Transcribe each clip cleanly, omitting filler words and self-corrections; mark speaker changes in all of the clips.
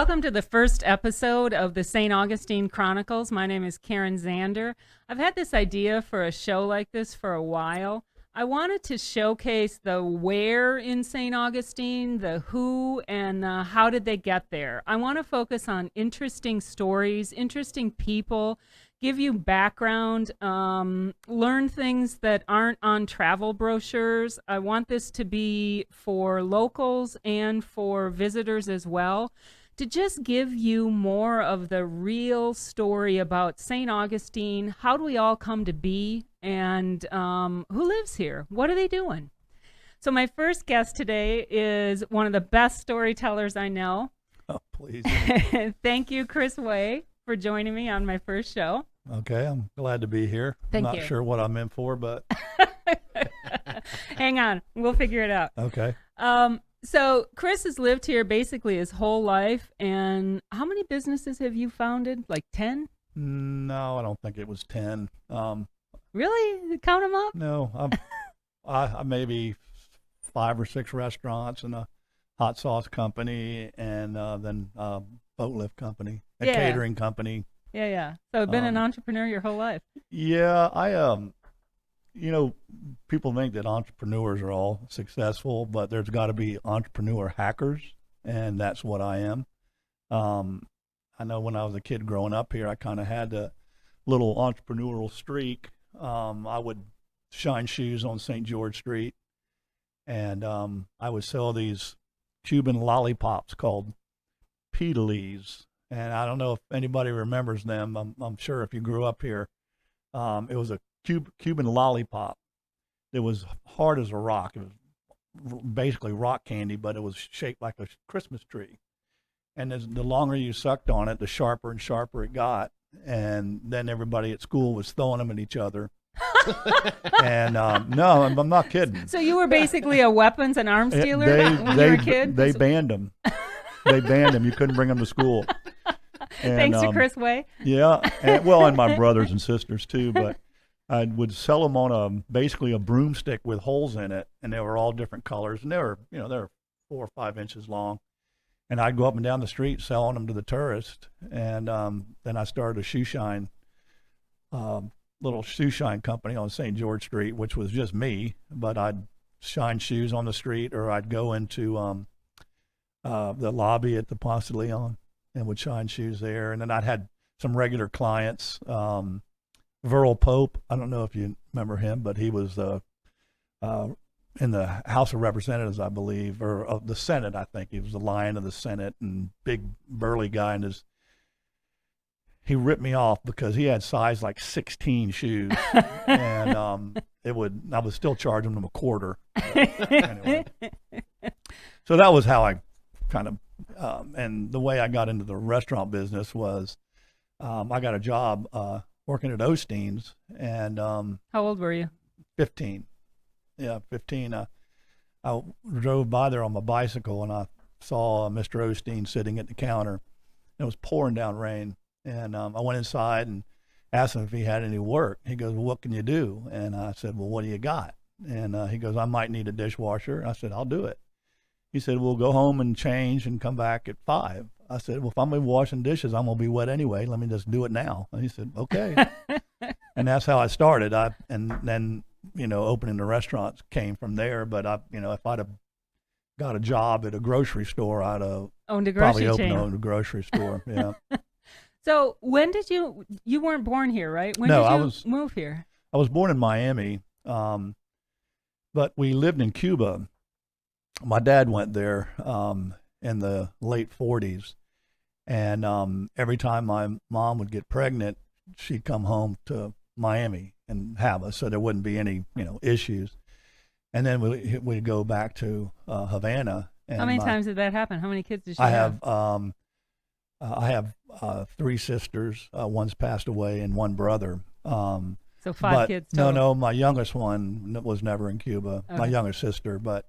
Speaker 1: Welcome to the first episode of the St Augustine Chronicles. My name is Karen Zander. I've had this idea for a show like this for a while. I wanted to showcase the where in St. Augustine, the who, and the how did they get there. I want to focus on interesting stories, interesting people, give you background, learn things that aren't on travel brochures. I want this to be for locals and for visitors as well, to just give you more of the real story about St. Augustine. How do we all come to be? And who lives here? What are they doing? So my first guest today is one of the best storytellers I know.
Speaker 2: Oh, please.
Speaker 1: Thank you, Chris Way, for joining me on my first show.
Speaker 2: Okay, I'm glad to be here.
Speaker 1: Thank
Speaker 2: I'm
Speaker 1: you.
Speaker 2: not sure what I'm in for, but...
Speaker 1: Hang on. We'll figure it out.
Speaker 2: Okay.
Speaker 1: So Chris has lived here basically his whole life. And how many businesses have you founded? Like 10?
Speaker 2: No, I don't think it was 10.
Speaker 1: Really? Count them up?
Speaker 2: No, I maybe 5 or 6 restaurants and a hot sauce company, and then a boat lift company, a catering company.
Speaker 1: Yeah. So been an entrepreneur your whole life.
Speaker 2: Yeah, people think that entrepreneurs are all successful, but there's got to be entrepreneur hackers, and that's what I am. I know when I was a kid growing up here, I kind of had a little entrepreneurial streak. I would shine shoes on St. George Street, and I would sell these Cuban lollipops called Pedales. And I don't know if anybody remembers them. I'm sure if you grew up here, it was a Cuban lollipop. It was hard as a rock. It was basically rock candy, but it was shaped like a Christmas tree. And the longer you sucked on it, the sharper and sharper it got. And then everybody at school was throwing them at each other. And no, I'm not kidding.
Speaker 1: So you were basically a weapons and arms dealer when you were a kid?
Speaker 2: They banned them. They banned them. You couldn't bring them to school. And,
Speaker 1: thanks to Chris Way.
Speaker 2: Yeah, and my brothers and sisters too. But I would sell them on basically a broomstick with holes in it, and they were all different colors, and they were 4 or 5 inches long. And I'd go up and down the street selling them to the tourists. And then I started a Shoeshine, little Shoeshine company on St. George Street, which was just me. But I'd shine shoes on the street, or I'd go into the lobby at the Ponce de Leon and would shine shoes there. And then I'd had some regular clients. Verl Pope, I don't know if you remember him, but he was in the House of Representatives, I believe, or of the Senate, I think. He was the lion of the Senate, and big burly guy. And he ripped me off because he had size like 16 shoes. And I was still charging him a quarter. Anyway. So that was how I kind of, and the way I got into the restaurant business was I got a job working at Osteen's. And
Speaker 1: how old were you?
Speaker 2: 15. Yeah, 15. I drove by there on my bicycle, and I saw Mr. Osteen sitting at the counter. It was pouring down rain, and I went inside and asked him if he had any work. He goes, "Well, what can you do?" And I said, "Well, what do you got?" And he goes, "I might need a dishwasher." I said, "I'll do it." He said, "We'll go home and change and come back at 5." I said, "Well, if I'm going to be washing dishes, I'm going to be wet anyway. Let me just do it now." And he said, "Okay." And that's how I started. And then opening the restaurants came from there. But if I'd have got a job at a grocery store, I'd have
Speaker 1: owned a grocery
Speaker 2: probably owned a grocery store. Yeah.
Speaker 1: So when did you weren't born here, right? When
Speaker 2: No,
Speaker 1: did you move here?
Speaker 2: I was born in Miami, but we lived in Cuba. My dad went there in the late 40s, and every time my mom would get pregnant, she'd come home to Miami and have us, so there wouldn't be any issues. And then we'd go back to Havana. And
Speaker 1: how many times did that happen? How many kids did she have?
Speaker 2: I have 3 sisters. One's passed away, and 1 brother.
Speaker 1: So 5 kids total.
Speaker 2: No, my youngest one was never in Cuba. Okay. My younger sister, but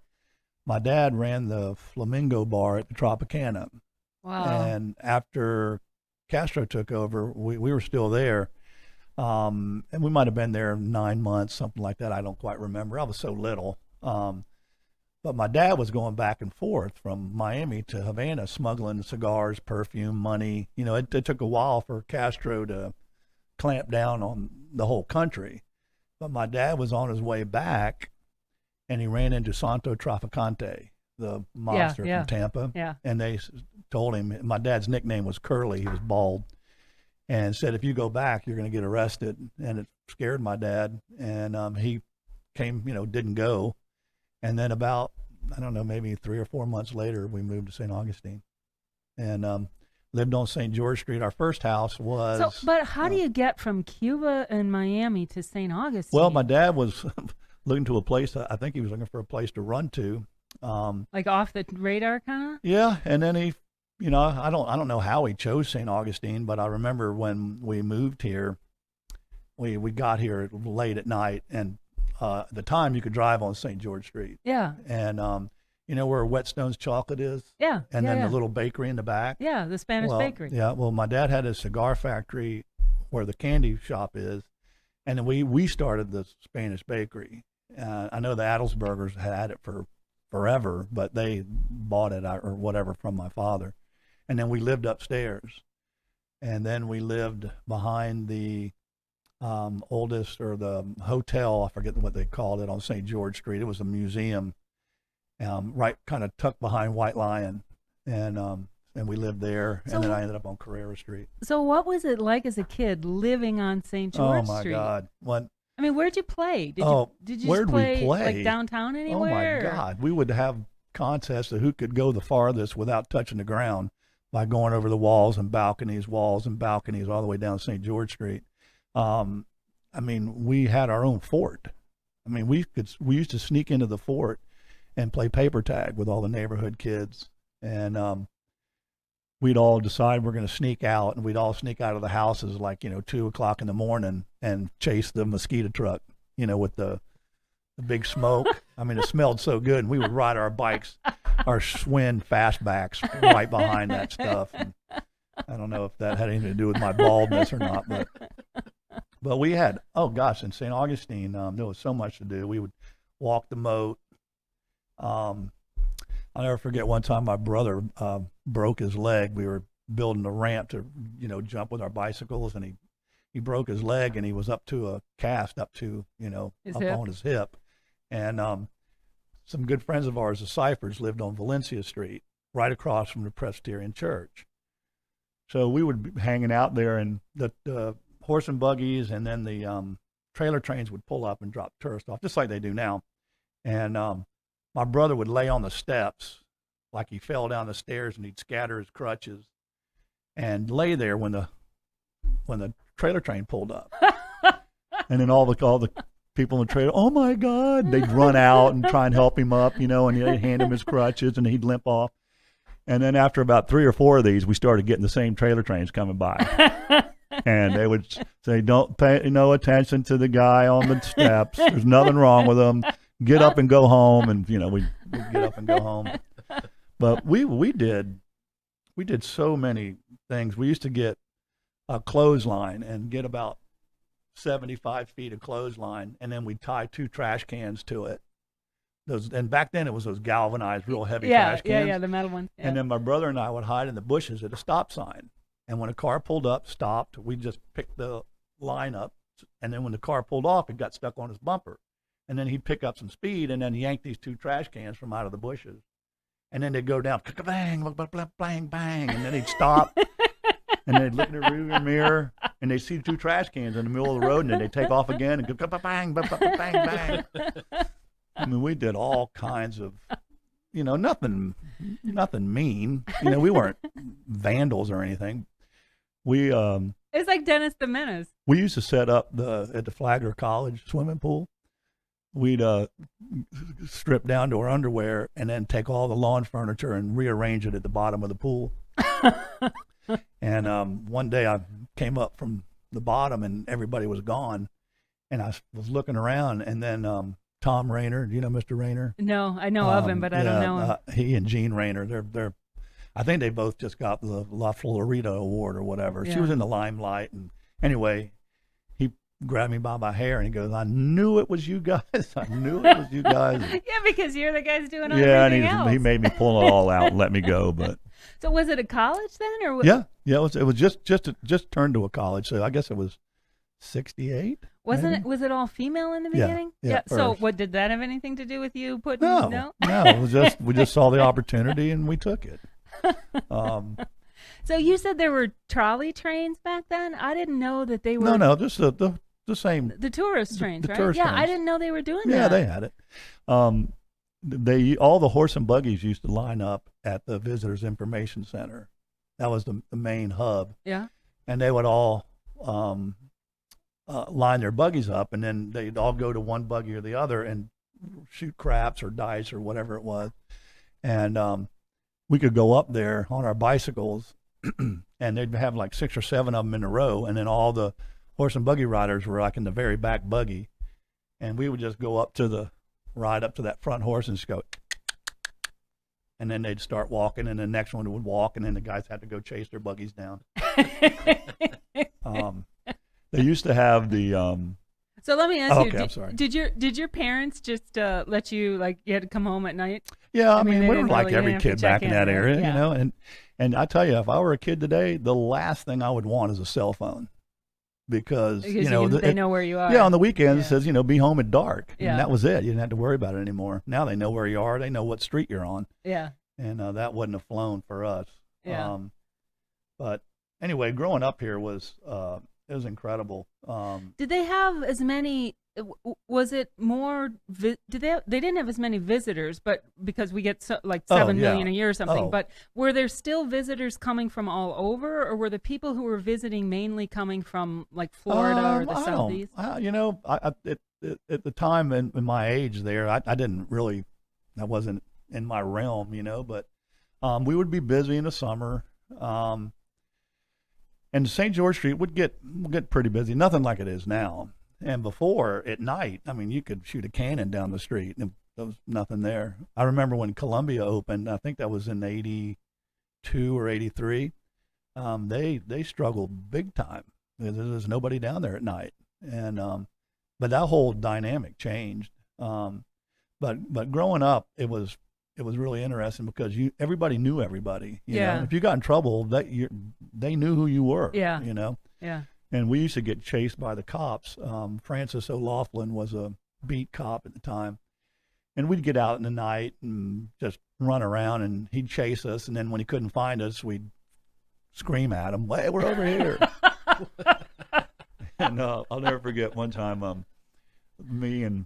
Speaker 2: my dad ran the Flamingo bar at the Tropicana.
Speaker 1: Wow.
Speaker 2: And after Castro took over, we were still there. And we might have been there 9 months, something like that. I don't quite remember. I was so little. But my dad was going back and forth from Miami to Havana, smuggling cigars, perfume, money. It took a while for Castro to clamp down on the whole country. But my dad was on his way back, and he ran into Santo Traficante, the mobster from Tampa.
Speaker 1: Yeah.
Speaker 2: And they told him, my dad's nickname was Curly, he was bald, and said, if you go back, you're going to get arrested. And it scared my dad, and he came, didn't go. And then about, I don't know, maybe 3 or 4 months later, we moved to St. Augustine and lived on St. George Street. Our first house was...
Speaker 1: But how do you get from Cuba and Miami to St. Augustine?
Speaker 2: Well, my dad was looking to a place, I think he was looking for a place to run to.
Speaker 1: Like off the radar kind of?
Speaker 2: Yeah, and then he, I don't know how he chose St. Augustine, but I remember when we moved here, we got here late at night, and at the time you could drive on St. George Street.
Speaker 1: Yeah.
Speaker 2: And where Whetstone's Chocolate is?
Speaker 1: Yeah.
Speaker 2: And then the little bakery in the back?
Speaker 1: Yeah, the Spanish bakery.
Speaker 2: Yeah, well, my dad had a cigar factory where the candy shop is, and then we started the Spanish bakery. I know the Adelsbergers had it for forever, but they bought it or whatever from my father. And then we lived upstairs. And then we lived behind the oldest, or the hotel, I forget what they called it, on St. George Street. It was a museum, right kind of tucked behind White Lion. And we lived there. And then I ended up on Carrera Street.
Speaker 1: So what was it like as a kid living on St. George Street?
Speaker 2: Oh, my God.
Speaker 1: I mean, where'd you play? Did you
Speaker 2: where'd
Speaker 1: play,
Speaker 2: we play?
Speaker 1: Like downtown anywhere?
Speaker 2: Oh, my God. We would have contests of who could go the farthest without touching the ground by going over the walls and balconies all the way down St. George Street. I mean, we had our own fort. I mean, we used to sneak into the fort and play paper tag with all the neighborhood kids. And we'd all decide we're going to sneak out, and we'd all sneak out of the houses like, 2:00 in the morning and chase the mosquito truck, with the big smoke. I mean, it smelled so good, and we would ride our bikes, our Schwinn fastbacks right behind that stuff. And I don't know if that had anything to do with my baldness or not, but we had, in St. Augustine, there was so much to do. We would walk the moat. I'll never forget one time my brother broke his leg. We were building a ramp to, jump with our bicycles, and he broke his leg, and he was up to a cast up to, on his hip. And some good friends of ours, the Cyphers, lived on Valencia Street, right across from the Presbyterian Church. So we would be hanging out there, and the horse and buggies, and then the trailer trains would pull up and drop tourists off, just like they do now. And my brother would lay on the steps like he fell down the stairs, and he'd scatter his crutches and lay there when the trailer train pulled up. And then all the people in the trailer, oh my God, they'd run out and try and help him up, and they'd hand him his crutches, and he'd limp off. And then after about 3 or 4 of these, we started getting the same trailer trains coming by. And they would say, don't pay no attention to the guy on the steps. There's nothing wrong with him. Get up and go home. And, we'd get up and go home. But we did so many things. We used to get a clothesline and get about 75 feet of clothesline, and then we'd tie 2 trash cans to it. And back then it was those galvanized, real heavy trash cans.
Speaker 1: Yeah, the metal ones. Yeah.
Speaker 2: And then my brother and I would hide in the bushes at a stop sign. And when a car pulled up, stopped, we'd just pick the line up. And then when the car pulled off, it got stuck on his bumper. And then he'd pick up some speed, and then yank these 2 trash cans from out of the bushes. And then they'd go down, bang, bang, bang, and then he'd stop. And they'd look in the rearview mirror, and they'd see 2 trash cans in the middle of the road, and then they'd take off again and go bang, bang, bang, bang. I mean, we did all kinds of, nothing mean. We weren't vandals or anything.
Speaker 1: It's like Dennis the Menace.
Speaker 2: We used to set up at the Flagler College swimming pool. We'd strip down to our underwear and then take all the lawn furniture and rearrange it at the bottom of the pool. And one day I came up from the bottom and everybody was gone, and I was looking around, and then Tom Rayner, do you know Mr. Rayner?
Speaker 1: No, I know of him, but I don't know him.
Speaker 2: He and Jean Rayner, they're I think they both just got the La Florida Award or whatever.
Speaker 1: Yeah.
Speaker 2: She was in the limelight, and anyway, grabbed me by my hair, and he goes, "I knew it was you guys. I knew it was you guys."
Speaker 1: Yeah, because you're the guys doing
Speaker 2: Yeah,
Speaker 1: everything
Speaker 2: and
Speaker 1: else.
Speaker 2: he made me pull it all out and let me go. But
Speaker 1: So was it a college then, or
Speaker 2: yeah, it was just turned to a college. So I guess it was 68.
Speaker 1: wasn't it? Was it all female in the
Speaker 2: Yeah,
Speaker 1: beginning?
Speaker 2: yeah,
Speaker 1: So
Speaker 2: first.
Speaker 1: what, did that have anything to do with you putting?
Speaker 2: No. It was just we just saw the opportunity and we took it.
Speaker 1: So you said there were trolley trains back then. I didn't know that they were.
Speaker 2: No, just the same.
Speaker 1: The tourist trains,
Speaker 2: the
Speaker 1: right?
Speaker 2: tourist
Speaker 1: Yeah, I
Speaker 2: trains.
Speaker 1: didn't know they were doing
Speaker 2: Yeah,
Speaker 1: that.
Speaker 2: they had it. They all the horse and buggies used to line up at the Visitors Information Center. That was the main hub,
Speaker 1: Yeah.
Speaker 2: and they would all line their buggies up, and then they'd all go to one buggy or the other and shoot craps or dice or whatever it was. And we could go up there on our bicycles, and they'd have like 6 or 7 of them in a row, and then all the horse and buggy riders were like in the very back buggy, and we would just go up to that front horse and just go, and then they'd start walking, and the next one would walk, and then the guys had to go chase their buggies down. They used to have the
Speaker 1: So let me ask you.
Speaker 2: okay, I'm sorry.
Speaker 1: Did your parents just let you, like, you had to come home at night?
Speaker 2: Yeah, I
Speaker 1: I mean,
Speaker 2: mean,
Speaker 1: they
Speaker 2: we were
Speaker 1: didn't
Speaker 2: like
Speaker 1: really- you
Speaker 2: every
Speaker 1: didn't have to
Speaker 2: kid
Speaker 1: check
Speaker 2: back in
Speaker 1: in,
Speaker 2: that
Speaker 1: right?
Speaker 2: area,
Speaker 1: Yeah.
Speaker 2: you know. And I tell you, if I were a kid today, the last thing I would want is a cell phone, because
Speaker 1: Because
Speaker 2: you know
Speaker 1: they know where you are.
Speaker 2: yeah, on the weekends
Speaker 1: Yeah.
Speaker 2: it says, you know, be home at dark,
Speaker 1: Yeah.
Speaker 2: and that was it. You didn't have to worry about it anymore. Now they know where you are, they know what street you're on,
Speaker 1: Yeah.
Speaker 2: and that wouldn't have flown for us.
Speaker 1: Yeah.
Speaker 2: But anyway, growing up here was it was incredible.
Speaker 1: Did they have as many? Was it more? Did they? They didn't have as many visitors, but because we get like 7 million a year or something.
Speaker 2: Oh.
Speaker 1: But were there still visitors coming from all over, or were the people who were visiting mainly coming from like Florida or the
Speaker 2: I don't-
Speaker 1: Southeast?
Speaker 2: you know, at the time in my age there, I didn't really, that wasn't in my realm, you know, but we would be busy in the summer. And St. George Street would get pretty busy, nothing like it is now. And before, at night, I mean, you could shoot a cannon down the street, and there was nothing there. I remember when Columbia opened, I think that was in 82 or 83, they struggled big time. There's nobody down there at night. And but that whole dynamic changed. But growing up, it was really interesting because everybody knew everybody. You
Speaker 1: Yeah.
Speaker 2: know? If you got in trouble, they knew who you were.
Speaker 1: Yeah.
Speaker 2: You know.
Speaker 1: Yeah.
Speaker 2: And we used to get chased by the cops. Francis O'Laughlin was a beat cop at the time, and we'd get out in the night and just run around, and he'd chase us. And then when he couldn't find us, we'd scream at him, "Hey, we're over here!" And I'll never forget one time, me and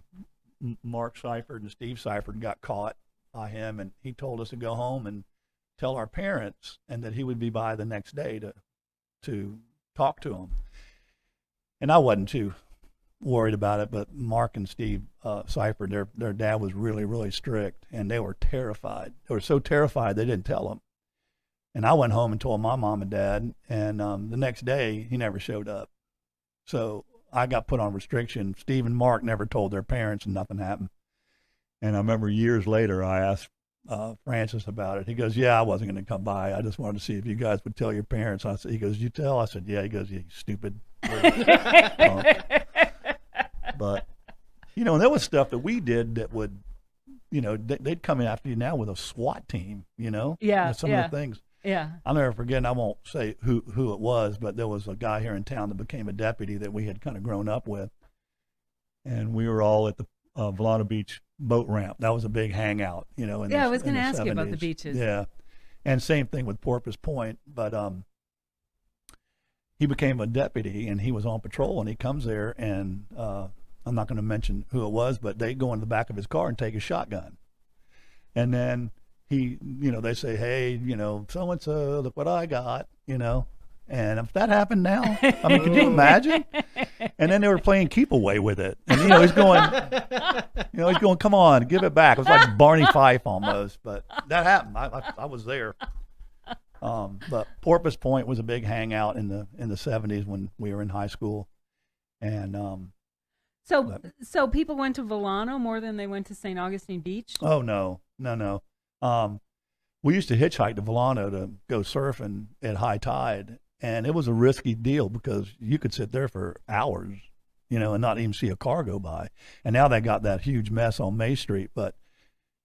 Speaker 2: Mark Seifert and Steve Seifert got caught by him, and he told us to go home and tell our parents, and that he would be by the next day to talk to them. And I wasn't too worried about it, but Mark and Steve Seifert, their dad was really, really strict, and they were terrified. They were so terrified they didn't tell them. And I went home and told my mom and dad, and the next day he never showed up. So I got put on restriction. Steve and Mark never told their parents, and nothing happened. And I remember years later I asked Francis about it. He goes, "Yeah, I wasn't going to come by. I just wanted to see if you guys would tell your parents." He goes, "You tell?" I said, "Yeah." He goes, "You stupid." But, you know, there was stuff that we did that would, you know, they'd come in after you now with a SWAT team, you know?
Speaker 1: Yeah,
Speaker 2: Some
Speaker 1: yeah.
Speaker 2: of the things.
Speaker 1: Yeah.
Speaker 2: I'll never forget, and I won't say who it was, but there was a guy here in town that became a deputy that we had kind of grown up with. And we were all at the Volano Beach boat ramp. That was a big hangout, you know.
Speaker 1: Yeah, I was
Speaker 2: going to
Speaker 1: ask you about the beaches.
Speaker 2: Yeah. And same thing with Porpoise Point. But he became a deputy, and he was on patrol, and he comes there, and I'm not going to mention who it was, but they go in the back of his car and take his shotgun. And then they say, "Hey, you know, so-and-so, look what I got," you know. And if that happened now, I mean, can you imagine? And then they were playing keep away with it. And, you know, he's going, "Come on, give it back." It was like Barney Fife almost, but that happened. I was there. But Porpoise Point was a big hangout in the 70s when we were in high school. And,
Speaker 1: So people went to Volano more than they went to St. Augustine Beach?
Speaker 2: oh, no. We used to hitchhike to Volano to go surfing at high tide. And it was a risky deal because you could sit there for hours and not even see a car go by. And now they got that huge mess on May Street. But,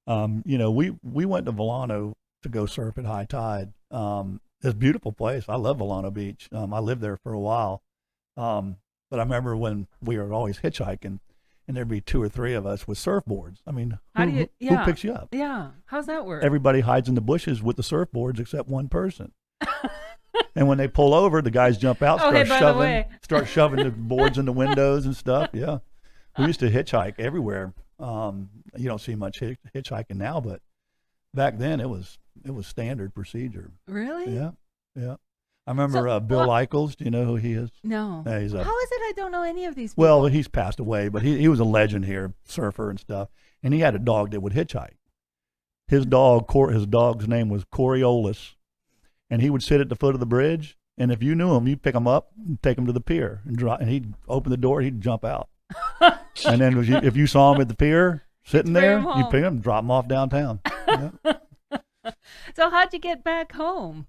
Speaker 2: we went to Volano to go surf at high tide. It's a beautiful place. I love Volano Beach. I lived there for a while. But I remember when we were always hitchhiking, and there'd be 2 or 3 of us with surfboards. I mean, who picks you up?
Speaker 1: Yeah. How's that work?
Speaker 2: Everybody hides in the bushes with the surfboards except one person. And when they pull over, the guys jump out, start shoving the boards in the windows and stuff. Yeah. We used to hitchhike everywhere. You don't see much hitchhiking now, but back then it was standard procedure.
Speaker 1: Really?
Speaker 2: Yeah. Yeah. I remember Bill Eichels. Do you know who he is?
Speaker 1: No. How is it I don't know any of these people?
Speaker 2: Well, he's passed away, but he was a legend here, surfer and stuff. And he had a dog that would hitchhike. His dog's name was Coriolis, and he would sit at the foot of the bridge. And if you knew him, you'd pick him up and take him to the pier, and he'd open the door, he'd jump out. And then if you saw him at the pier sitting there, you'd pick him and drop him off downtown. Yeah.
Speaker 1: So how'd you get back home?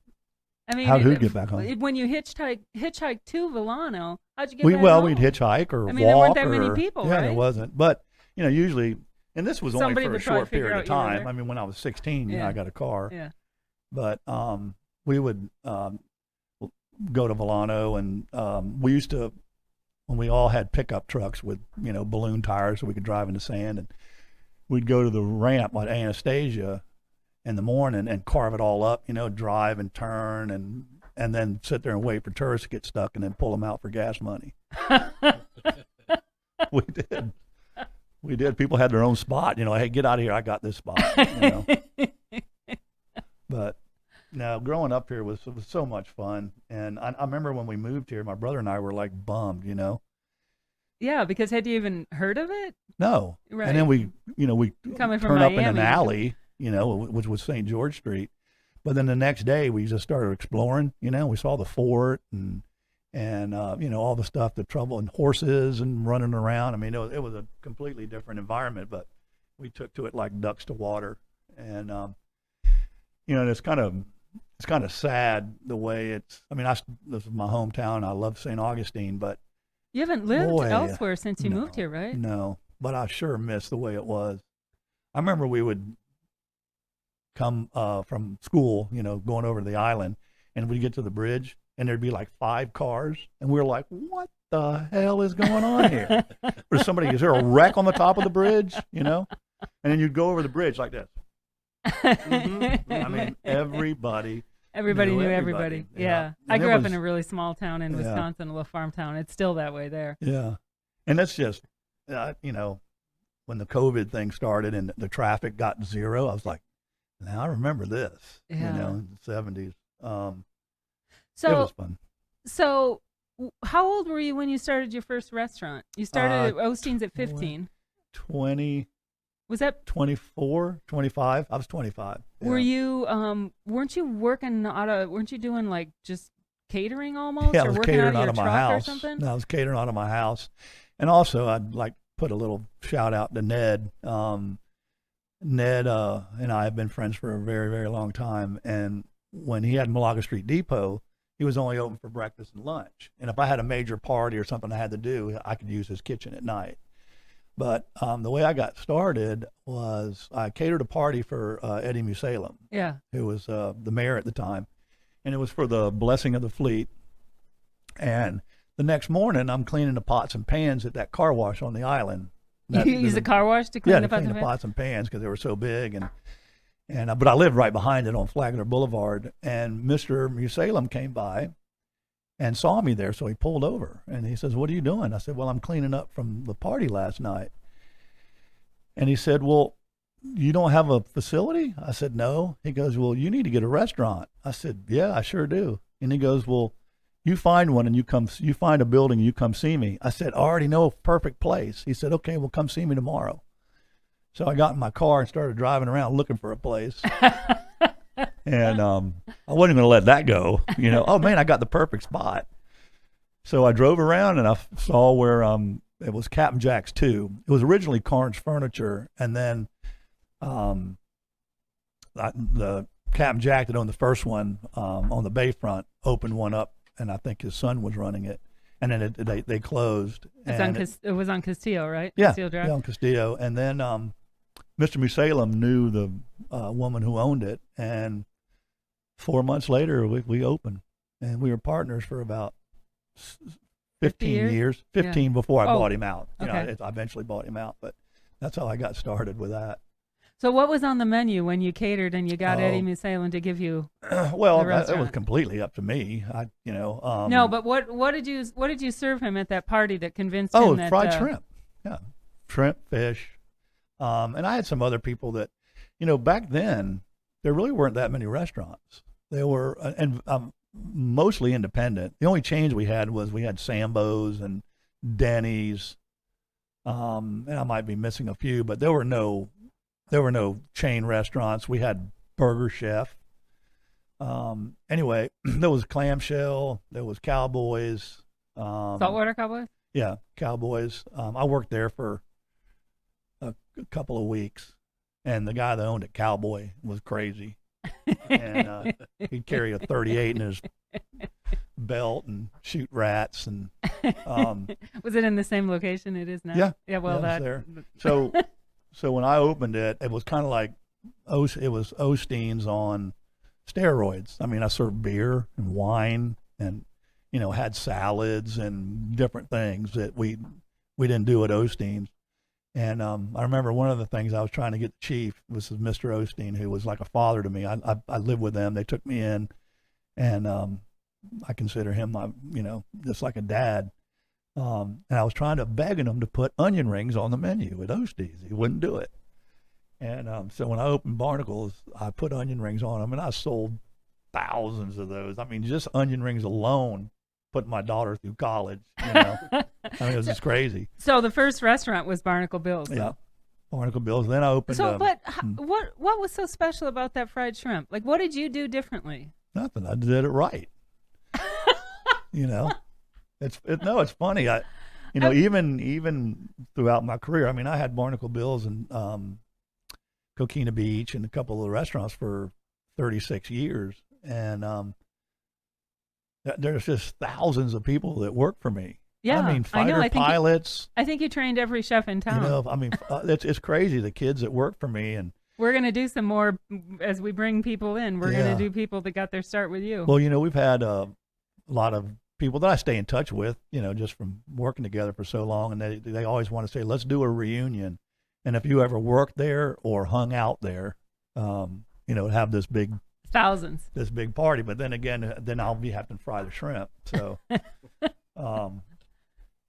Speaker 1: I mean,
Speaker 2: who'd get back home?
Speaker 1: When you hitchhiked to Volano, how'd you get back home?
Speaker 2: Well, we'd hitchhike or walk.
Speaker 1: There weren't that many people,
Speaker 2: yeah,
Speaker 1: right?
Speaker 2: there wasn't. But, usually, and this was
Speaker 1: Somebody
Speaker 2: only for a short period of time. I mean, when I was 16, I got a car.
Speaker 1: Yeah.
Speaker 2: But we would go to Volano, and we used to, when we all had pickup trucks with, balloon tires so we could drive in the sand, and we'd go to the ramp at Anastasia in the morning and carve it all up, drive and turn and then sit there and wait for tourists to get stuck and then pull them out for gas money. We did. People had their own spot, hey, get out of here. I got this spot, But no, growing up here was so much fun. And I remember when we moved here, my brother and I were like bummed,
Speaker 1: Yeah, because had you even heard of it?
Speaker 2: No.
Speaker 1: Right.
Speaker 2: And then we
Speaker 1: Coming from
Speaker 2: turn up in
Speaker 1: Miami,
Speaker 2: an alley, which was St. George Street. But then the next day we just started exploring, we saw the fort and all the stuff, the trouble and horses and running around. I mean, it was a completely different environment, but we took to it like ducks to water. And, it's kind of sad the way it's, I mean, this is my hometown. I love St. Augustine, but
Speaker 1: you haven't lived elsewhere since you moved here, right?
Speaker 2: No, but I sure miss the way it was. I remember we would come from school, going over to the island, and we'd get to the bridge, and there'd be like 5 cars, and we were like, what the hell is going on here? Is there a wreck on the top of the bridge, And then you'd go over the bridge like this. Mm-hmm. I mean, everybody knew everybody.
Speaker 1: Yeah. I grew up in a really small town in Wisconsin, a little farm town. It's still that way there.
Speaker 2: Yeah. And that's just, when the COVID thing started and the traffic got zero, I was like, now I remember this, in the 70s. It was fun.
Speaker 1: So how old were you when you started your first restaurant? You started at Osteen's at 15.
Speaker 2: 20.
Speaker 1: Was that
Speaker 2: 24, 25? I was 25. Yeah.
Speaker 1: Were you, weren't you weren't you doing like just catering almost?
Speaker 2: Yeah,
Speaker 1: or
Speaker 2: I was
Speaker 1: working
Speaker 2: catering
Speaker 1: out
Speaker 2: of my
Speaker 1: truck
Speaker 2: house.
Speaker 1: Or something?
Speaker 2: No, I was catering out of my house. And also I'd like put a little shout out to Ned. Ned and I have been friends for a very, very long time. And when he had Malaga Street Depot, he was only open for breakfast and lunch. And if I had a major party or something I had to do, I could use his kitchen at night. But the way I got started was I catered a party for Eddie Musalem, who was the mayor at the time. And it was for the blessing of the fleet. And the next morning, I'm cleaning the pots and pans at that car wash on the island.
Speaker 1: You use a car wash to clean the
Speaker 2: pots and pans because they were so big. But I lived right behind it on Flagler Boulevard. And Mr. Musalem came by and saw me there, so he pulled over. And he says, what are you doing? I said, well, I'm cleaning up from the party last night. And he said, well, you don't have a facility? I said, no. He goes, well, you need to get a restaurant. I said, yeah, I sure do. And he goes, well, you find one and you find a building and you come see me. I said, I already know a perfect place. He said, okay, well, come see me tomorrow. So I got in my car and started driving around looking for a place. And I wasn't going to let that go. Oh, man, I got the perfect spot. So I drove around and I saw where it was Captain Jack's 2. It was originally Carnes Furniture, and then the Captain Jack that owned the first one on the bayfront opened one up, and I think his son was running it. and then they closed.
Speaker 1: It was on Castillo, right?
Speaker 2: Yeah,
Speaker 1: Castillo Drive?
Speaker 2: on Castillo. And then Mr. Musalem knew the woman who owned it, and 4 months later we opened, and we were partners for about 15 years. 15 before I bought him out. You know, I eventually bought him out, but that's how I got started with that.
Speaker 1: So what was on the menu when you catered and you got Eddie Musalem to give you
Speaker 2: well,
Speaker 1: the restaurant?
Speaker 2: It was completely up to me.
Speaker 1: No, but what did you serve him at that party that convinced him that
Speaker 2: fried shrimp. Yeah. Shrimp, fish. And I had some other people that, back then there really weren't that many restaurants. They were mostly independent. The only change we had was we had Sambo's and Denny's. And I might be missing a few, but there were no chain restaurants. We had Burger Chef. Anyway, there was Clamshell. There was Cowboys.
Speaker 1: Saltwater Cowboys?
Speaker 2: Yeah, Cowboys. I worked there for a couple of weeks, and the guy that owned it, Cowboy, was crazy. And he'd carry a 38 in his belt and shoot rats. And
Speaker 1: was it in the same location it is now?
Speaker 2: Yeah.
Speaker 1: Yeah. Well,
Speaker 2: that was there. So when I opened it, it was kind of like it was Osteen's on steroids. I mean, I served beer and wine, and had salads and different things that we didn't do at Osteen's. And I remember one of the things I was trying to get the chief was Mr. Osteen, who was like a father to me. I lived with them. They took me in, and I consider him my, just like a dad. And I was trying to begging him to put onion rings on the menu at Osteen's. He wouldn't do it. And so when I opened Barnacles, I put onion rings on them, and I sold thousands of those. I mean, just onion rings alone put my daughter through college. I mean, it was just crazy.
Speaker 1: So the first restaurant was Barnacle Bill's.
Speaker 2: Yeah, Barnacle Bill's. Then I opened.
Speaker 1: So, but what was so special about that fried shrimp? Like, what did you do differently?
Speaker 2: Nothing. I did it right. It's funny. Even throughout my career, I mean, I had Barnacle Bill's in Coquina Beach and a couple of restaurants for 36 years, and there's just thousands of people that work for me.
Speaker 1: Yeah,
Speaker 2: I mean, fighter pilots.
Speaker 1: I think you trained every chef in town.
Speaker 2: I mean, it's crazy, the kids that work for me. And
Speaker 1: we're going to do some more as we bring people in. We're going to do people that got their start with you.
Speaker 2: Well, we've had a lot of people that I stay in touch with, just from working together for so long, and they always want to say, let's do a reunion. And if you ever worked there or hung out there, have this big party. But then again, I'll be having to fry the shrimp. So,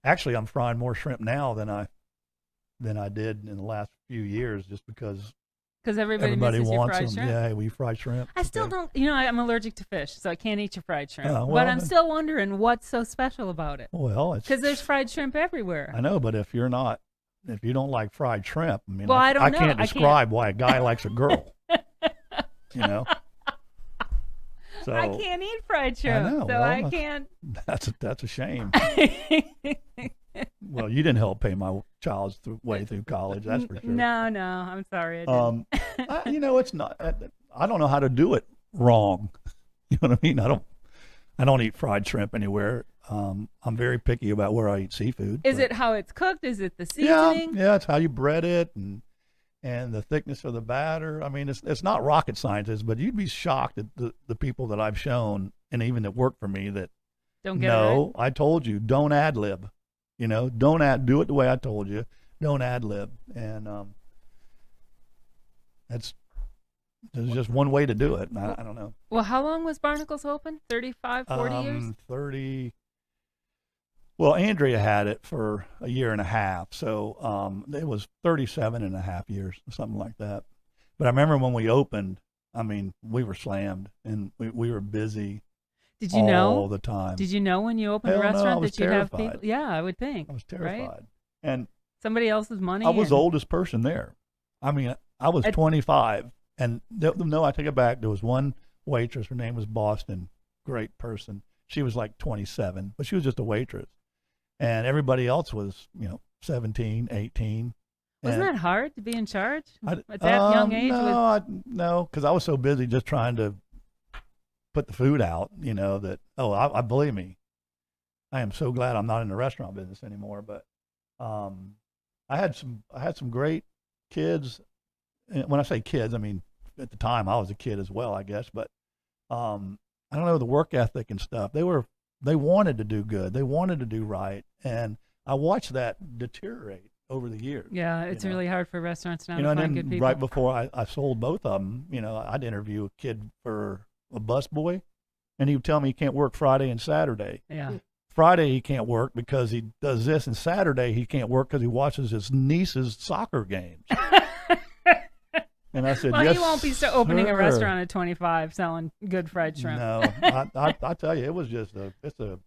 Speaker 2: actually, I'm frying more shrimp now than I did in the last few years, just because
Speaker 1: everybody
Speaker 2: wants
Speaker 1: your fried
Speaker 2: them.
Speaker 1: Shrimp.
Speaker 2: Yeah, we fry shrimp.
Speaker 1: I still don't. I'm allergic to fish, so I can't eat your fried shrimp.
Speaker 2: Well,
Speaker 1: but I'm still wondering what's so special about it.
Speaker 2: Well,
Speaker 1: because there's fried shrimp everywhere.
Speaker 2: I know, but if you don't like fried shrimp, I mean,
Speaker 1: I don't know.
Speaker 2: Can't describe why a guy likes a girl. So
Speaker 1: I can't eat fried shrimp,
Speaker 2: I know.
Speaker 1: so I can't.
Speaker 2: That's a shame. Well, you didn't help pay my child's way through college, that's for sure.
Speaker 1: No, I'm sorry. I didn't.
Speaker 2: It's not. I don't know how to do it wrong. You know what I mean? I don't eat fried shrimp anywhere. I'm very picky about where I eat seafood.
Speaker 1: Is it how it's cooked? Is it the seasoning?
Speaker 2: Yeah, it's how you bread it and the thickness of the batter. I mean, it's not rocket science, but you'd be shocked at the people that I've shown, and even that work for me, that
Speaker 1: don't get it right.
Speaker 2: I told you, don't ad lib. Do it the way I told you. Don't ad lib. And there's just one way to do it. I don't know.
Speaker 1: Well, how long was Barnacles open? 35, 40 years?
Speaker 2: 30. Well, Andrea had it for a year and a half, so it was 37 and a half years, something like that. But I remember when we opened, I mean, we were slammed, and we were busy.
Speaker 1: Did you know
Speaker 2: all the time?
Speaker 1: Did you know when you opened a restaurant that you'd have people? Yeah, I would think.
Speaker 2: I was terrified.
Speaker 1: Right?
Speaker 2: And
Speaker 1: somebody else's money.
Speaker 2: I was the oldest person there. I mean, I was 25, and no, I take it back. There was one waitress. Her name was Boston. Great person. She was like 27, but she was just a waitress. And everybody else was, 17, 18.
Speaker 1: Wasn't that hard to be in charge at that young age?
Speaker 2: No, because I was so busy just trying to put the food out, I believe me. I am so glad I'm not in the restaurant business anymore. But I had some great kids. And when I say kids, I mean at the time I was a kid as well, I guess. But I don't know, the work ethic and stuff. They wanted to do good. They wanted to do right, and I watched that deteriorate over the years.
Speaker 1: Yeah, it's really hard for restaurants now to
Speaker 2: and
Speaker 1: find
Speaker 2: then
Speaker 1: good people.
Speaker 2: right before I sold both of them, I'd interview a kid for a busboy, and he would tell me he can't work Friday and Saturday.
Speaker 1: Yeah.
Speaker 2: Friday he can't work because he does this, and Saturday he can't work because he watches his niece's soccer games. And I said,
Speaker 1: well,
Speaker 2: yes,
Speaker 1: he won't be opening a
Speaker 2: sir.
Speaker 1: restaurant at 25 selling good fried shrimp.
Speaker 2: No, I tell you, it was just it's a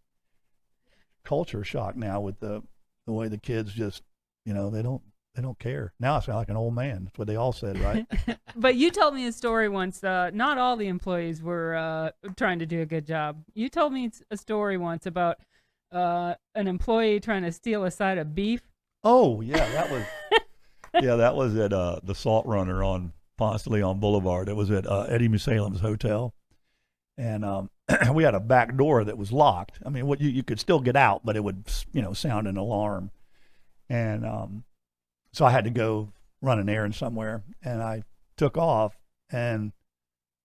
Speaker 2: culture shock now with the way the kids just, they don't care. Now I sound like an old man. That's what they all said, right?
Speaker 1: But you told me a story once. Not all the employees were trying to do a good job. You told me a story once about an employee trying to steal a side of beef.
Speaker 2: Oh yeah, that was at the Salt Runner on Ponce de Leon Boulevard. It was at Eddie Musalem's hotel, and we had a back door that was locked. I mean, you could still get out, but it would sound an alarm, and so I had to go run an errand somewhere, and I took off, and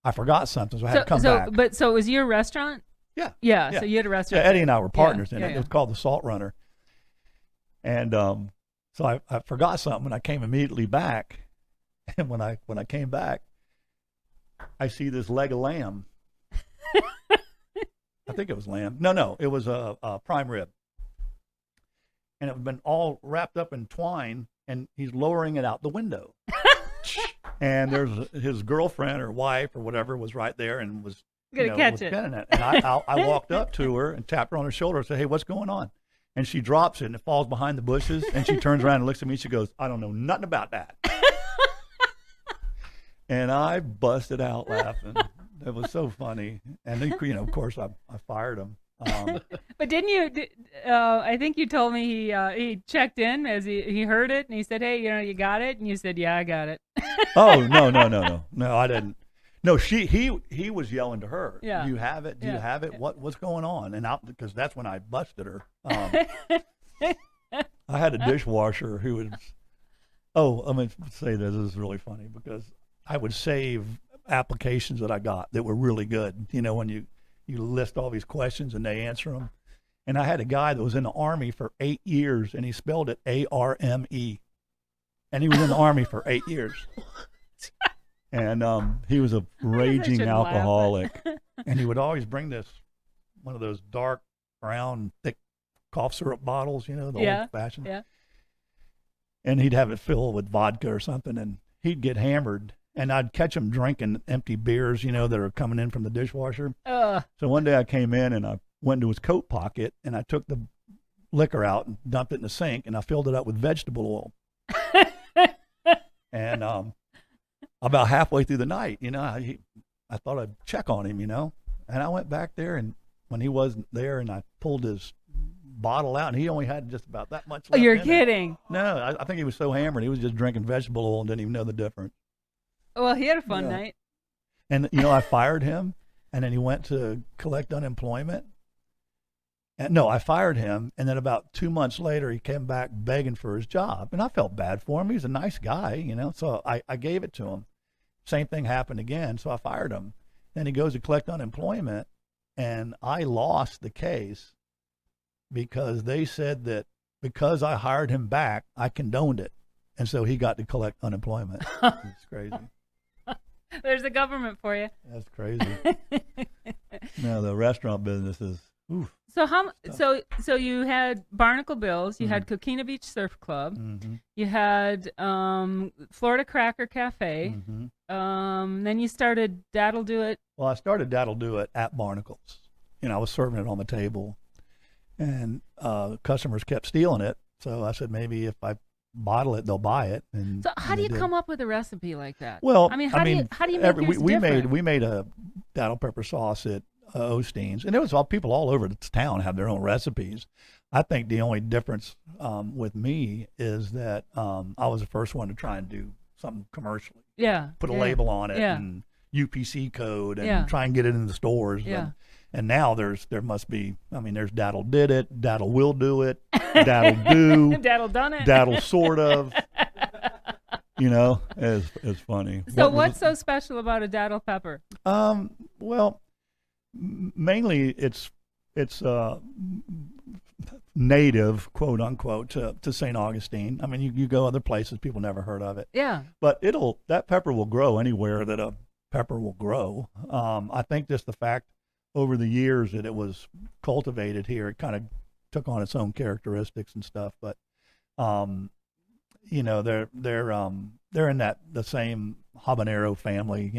Speaker 2: I forgot something, so I had to come back.
Speaker 1: So it was your restaurant? Yeah. So you had a restaurant.
Speaker 2: Yeah, Eddie and I were partners in it.
Speaker 1: Yeah.
Speaker 2: It was called the Salt Runner, and so I forgot something, and I came immediately back. And when I came back, I see this leg of lamb. I think it was lamb. No, it was a prime rib, and it had been all wrapped up in twine. And he's lowering it out the window. And there's his girlfriend or wife or whatever was right there and was
Speaker 1: gonna catch it.
Speaker 2: Getting it. And I walked up to her and tapped her on her shoulder and said, "Hey, what's going on?" And she drops it and it falls behind the bushes. And she turns around and looks at me. She goes, "I don't know nothing about that." And I busted out laughing. It was so funny. And then, of course, I fired him.
Speaker 1: But didn't you? I think you told me he checked in as he heard it and he said, "Hey, you got it," and you said, "Yeah, I got it."
Speaker 2: Oh no, I didn't. No, he was yelling to her.
Speaker 1: Yeah.
Speaker 2: Do you have it? Do you have it? What's going on? And because that's when I busted her. I had a dishwasher who was. Oh, let me say this is really funny because I would save applications that I got that were really good. When you list all these questions and they answer them. And I had a guy that was in the Army for 8 years, and he spelled it ARME. And he was in the Army for 8 years. And he was a raging alcoholic. And he would always bring one of those dark brown, thick cough syrup bottles, the old-fashioned.
Speaker 1: Yeah.
Speaker 2: And he'd have it filled with vodka or something, and he'd get hammered. And I'd catch him drinking empty beers, that are coming in from the dishwasher. So one day I came in and I went into his coat pocket and I took the liquor out and dumped it in the sink and I filled it up with vegetable oil. And about halfway through the night, I thought I'd check on him, And I went back there, and when he wasn't there, and I pulled his bottle out, and he only had just about that much left.
Speaker 1: Oh, you're
Speaker 2: in
Speaker 1: kidding.
Speaker 2: It. No, I think he was so hammered he was just drinking vegetable oil and didn't even know the difference.
Speaker 1: Well, he had a fun night.
Speaker 2: And, I fired him, and then he went to collect unemployment. And no, I fired him, and then about 2 months later, he came back begging for his job. And I felt bad for him. He's a nice guy, so I gave it to him. Same thing happened again, so I fired him. Then he goes to collect unemployment, and I lost the case because they said that because I hired him back, I condoned it. And so he got to collect unemployment. It's crazy.
Speaker 1: There's the government for you.
Speaker 2: That's crazy. No, the restaurant business is. Oof,
Speaker 1: so you had Barnacle Bills, you had Coquina Beach Surf Club, you had Florida Cracker Cafe, then you started That'll Do It.
Speaker 2: Well, I started That'll Do It at Barnacle's. I was serving it on the table, and customers kept stealing it. So I said maybe if I bottle it, they'll buy it. And
Speaker 1: so how do you come up with a recipe like that?
Speaker 2: Well,
Speaker 1: how do you make yours different?
Speaker 2: we made a Dattle pepper sauce at Osteen's, and there was people all over the town have their own recipes. I think the only difference with me is that I was the first one to try and do something commercially.
Speaker 1: Yeah.
Speaker 2: Put a label on it and UPC code and try and get it in the stores.
Speaker 1: Yeah.
Speaker 2: And now there must be, I mean, there's Daddle did it, Daddle will do it, Daddle do,
Speaker 1: Daddle done it.
Speaker 2: Daddle sort of, it's funny.
Speaker 1: So what's so special about a daddle pepper?
Speaker 2: Well, mainly it's native, quote unquote, to St. Augustine. I mean, you go other places, people never heard of it.
Speaker 1: Yeah.
Speaker 2: But that pepper will grow anywhere that a pepper will grow. I think just the fact over the years that it was cultivated here, it kind of took on its own characteristics and stuff. But they're in the same habanero family.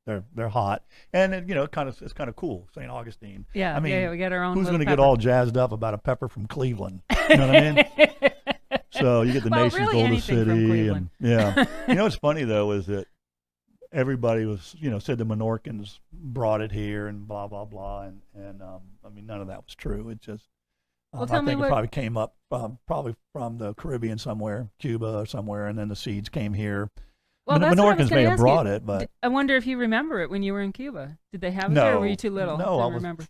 Speaker 2: They're hot, and it's kind of cool. St. Augustine.
Speaker 1: Yeah, I mean, we got our own.
Speaker 2: Who's going to
Speaker 1: pepper.
Speaker 2: get all jazzed up about a pepper from Cleveland? You know what I mean? So you get the nation's
Speaker 1: really
Speaker 2: oldest city, and what's funny though is that everybody was, said the Menorcans brought it here and blah blah blah, and I mean none of that was true. It just I think it probably came up probably from the Caribbean somewhere, Cuba or somewhere, and then the seeds came here.
Speaker 1: Well,
Speaker 2: the Menorcans may have brought it, but
Speaker 1: I wonder if you remember it when you were in Cuba. Did they have it there, or were you too little?
Speaker 2: No, I was
Speaker 1: remember.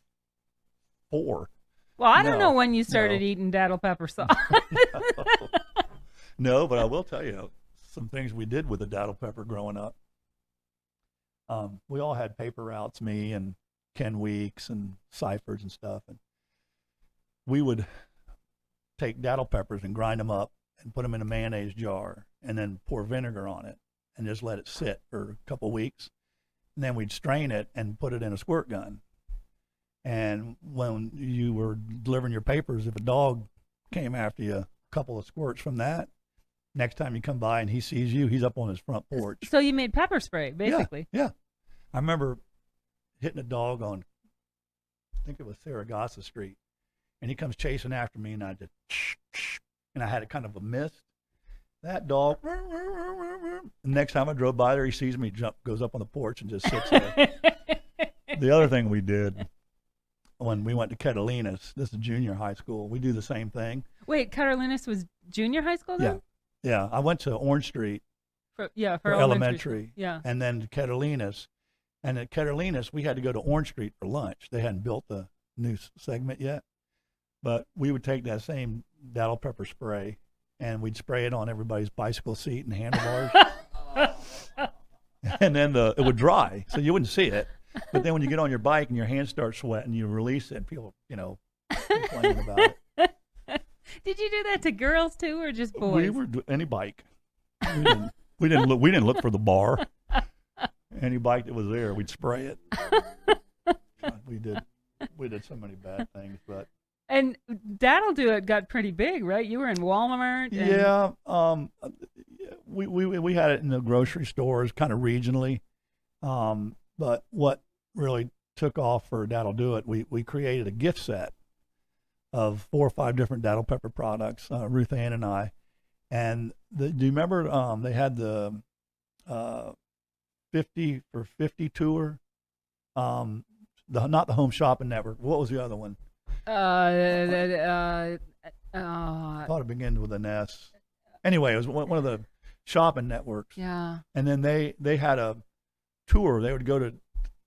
Speaker 2: 4.
Speaker 1: Well, I don't know when you started eating daddle pepper sauce.
Speaker 2: No, but I will tell you some things we did with the daddle pepper growing up. We all had paper routes, me and Ken Weeks and ciphers and stuff, and we would take daddle peppers and grind them up and put them in a mayonnaise jar and then pour vinegar on it and just let it sit for a couple of weeks. And then we'd strain it and put it in a squirt gun. And when you were delivering your papers, if a dog came after you, a couple of squirts from that, next time you come by and he sees you, he's up on his front porch.
Speaker 1: So you made pepper spray, basically.
Speaker 2: Yeah. I remember hitting a dog on, I think it was St Augustine Street, and he comes chasing after me, and I just, and I had a kind of a mist. That dog, the next time I drove by there, he sees me, goes up on the porch and just sits there. The other thing we did when we went to Catalinas, this is junior high school, we do the same thing.
Speaker 1: Wait, Catalinas was junior high school then?
Speaker 2: Yeah. I went to Orange Street
Speaker 1: for
Speaker 2: elementary.
Speaker 1: Yeah.
Speaker 2: And then to Catalinas. And at Catalinas, we had to go to Orange Street for lunch. They hadn't built the new segment yet. But we would take that same daddle pepper spray, and we'd spray it on everybody's bicycle seat and handlebars. And then it would dry, so you wouldn't see it. But then when you get on your bike and your hands start sweating, you release it, and people, complain about it.
Speaker 1: Did you do that to girls too, or just boys?
Speaker 2: We were any bike. We didn't look for the bar. Any bike that was there, we'd spray it. God, we did so many bad things, but.
Speaker 1: And Daddle Do It got pretty big, right? You were in Walmart.
Speaker 2: Yeah, we had it in the grocery stores, kind of regionally. But what really took off for Daddle Do It, we created a gift set of 4 or 5 different daddle pepper products, Ruth Ann and I. And do you remember they had the 50 for 50 tour? Not the Home Shopping Network. What was the other one?
Speaker 1: I
Speaker 2: thought it begins with an S. Anyway, it was one of the shopping networks.
Speaker 1: Yeah.
Speaker 2: And then they had a tour. They would go to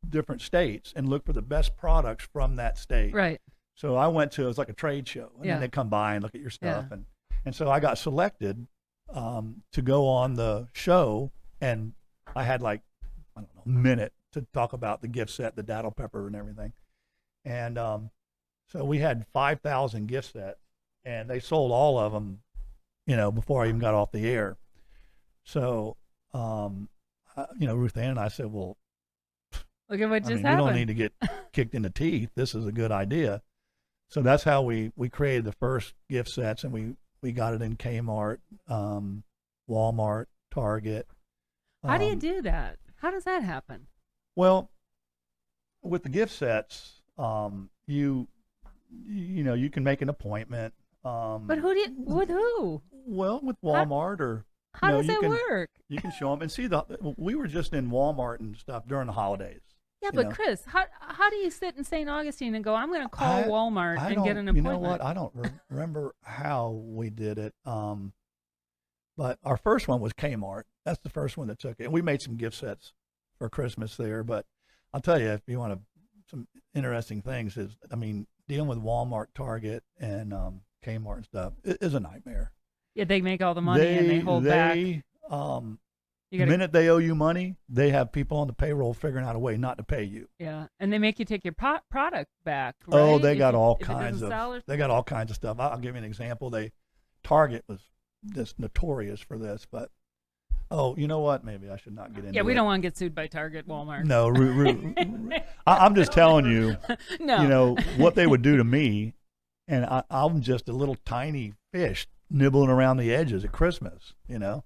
Speaker 2: different states and look for the best products from that state.
Speaker 1: Right.
Speaker 2: So I went to, it was like a trade show, and then they'd come by and look at your stuff.
Speaker 1: Yeah.
Speaker 2: And so I got selected to go on the show, and I had like, I don't know, a minute to talk about the gift set, the daddle pepper and everything. And so we had 5,000 gift sets, and they sold all of them, before I even got off the air. So, Ruth Ann and I said, well,
Speaker 1: look at what just happened.
Speaker 2: We don't need to get kicked in the teeth. This is a good idea. So that's how we created the first gift sets, and we got it in Kmart, Walmart, Target.
Speaker 1: How do you do that? How does that happen?
Speaker 2: Well, with the gift sets, you can make an appointment.
Speaker 1: But with who?
Speaker 2: Well, with Walmart
Speaker 1: how does it work?
Speaker 2: You can show them and see we were just in Walmart and stuff during the holidays.
Speaker 1: Yeah, but Chris, how do you sit in St. Augustine and go, I'm going to call Walmart and get an appointment?
Speaker 2: You know what? I don't remember how we did it. But our first one was Kmart. That's the first one that took it. And we made some gift sets for Christmas there. But I'll tell you, if you want some interesting things. Is I mean, dealing with Walmart, Target, and Kmart and stuff is a nightmare.
Speaker 1: Yeah, they make all the money and they hold back.
Speaker 2: The minute they owe you money, they have people on the payroll figuring out a way not to pay you.
Speaker 1: Yeah, and they make you take your product back. Right?
Speaker 2: Oh, they got all
Speaker 1: if
Speaker 2: kinds of. They got all kinds of stuff. I'll give you an example. Target was just notorious for this, but you know what? Maybe I should not get into it.
Speaker 1: Yeah, we don't want to get sued by Target, Walmart.
Speaker 2: No, I'm just telling you.
Speaker 1: No.
Speaker 2: You know what they would do to me, and I'm just a little tiny fish nibbling around the edges at Christmas. You know.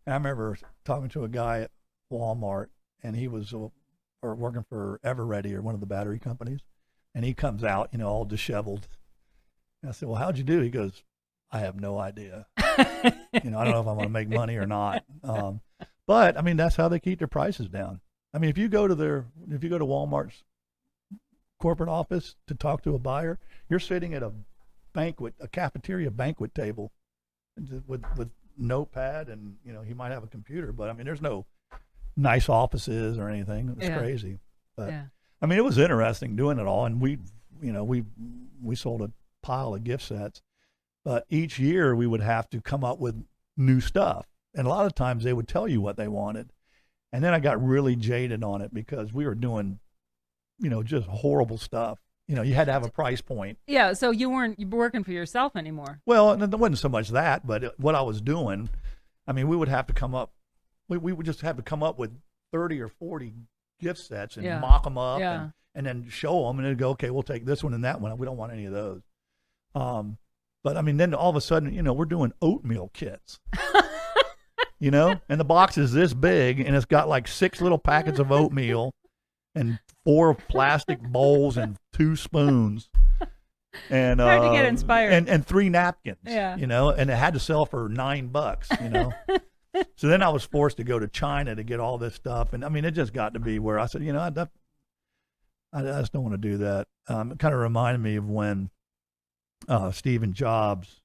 Speaker 2: I remember talking to a guy at Walmart, and he was working for Everready or one of the battery companies, and he comes out, all disheveled. And I said, "Well, how'd you do?" He goes, "I have no idea. I don't know if I'm going to make money or not." But I mean, that's how they keep their prices down. I mean, if you go to Walmart's corporate office to talk to a buyer, you're sitting at a cafeteria banquet table, with notepad, and he might have a computer, but I mean there's no nice offices or anything. It's crazy. But I mean, it was interesting doing it all, and we sold a pile of gift sets, but each year we would have to come up with new stuff, and a lot of times they would tell you what they wanted, and then I got really jaded on it because we were doing just horrible stuff. You had to have a price point.
Speaker 1: Yeah, so you weren't working for yourself anymore.
Speaker 2: Well, it wasn't so much that, but what I was doing, I mean, we would have to come up, we would just have to come up with 30 or 40 gift sets and mock them up and then show them, and then go, okay, we'll take this one and that one. We don't want any of those. But I mean, then all of a sudden, we're doing oatmeal kits. And the box is this big, and it's got like 6 little packets of oatmeal and 4 plastic bowls and 2 spoons, and
Speaker 1: hard to get inspired,
Speaker 2: and 3 napkins.
Speaker 1: Yeah.
Speaker 2: And it had to sell for $9. So then I was forced to go to China to get all this stuff, and I mean, it just got to be where I said, I just don't want to do that. It kind of reminded me of when Stephen Jobs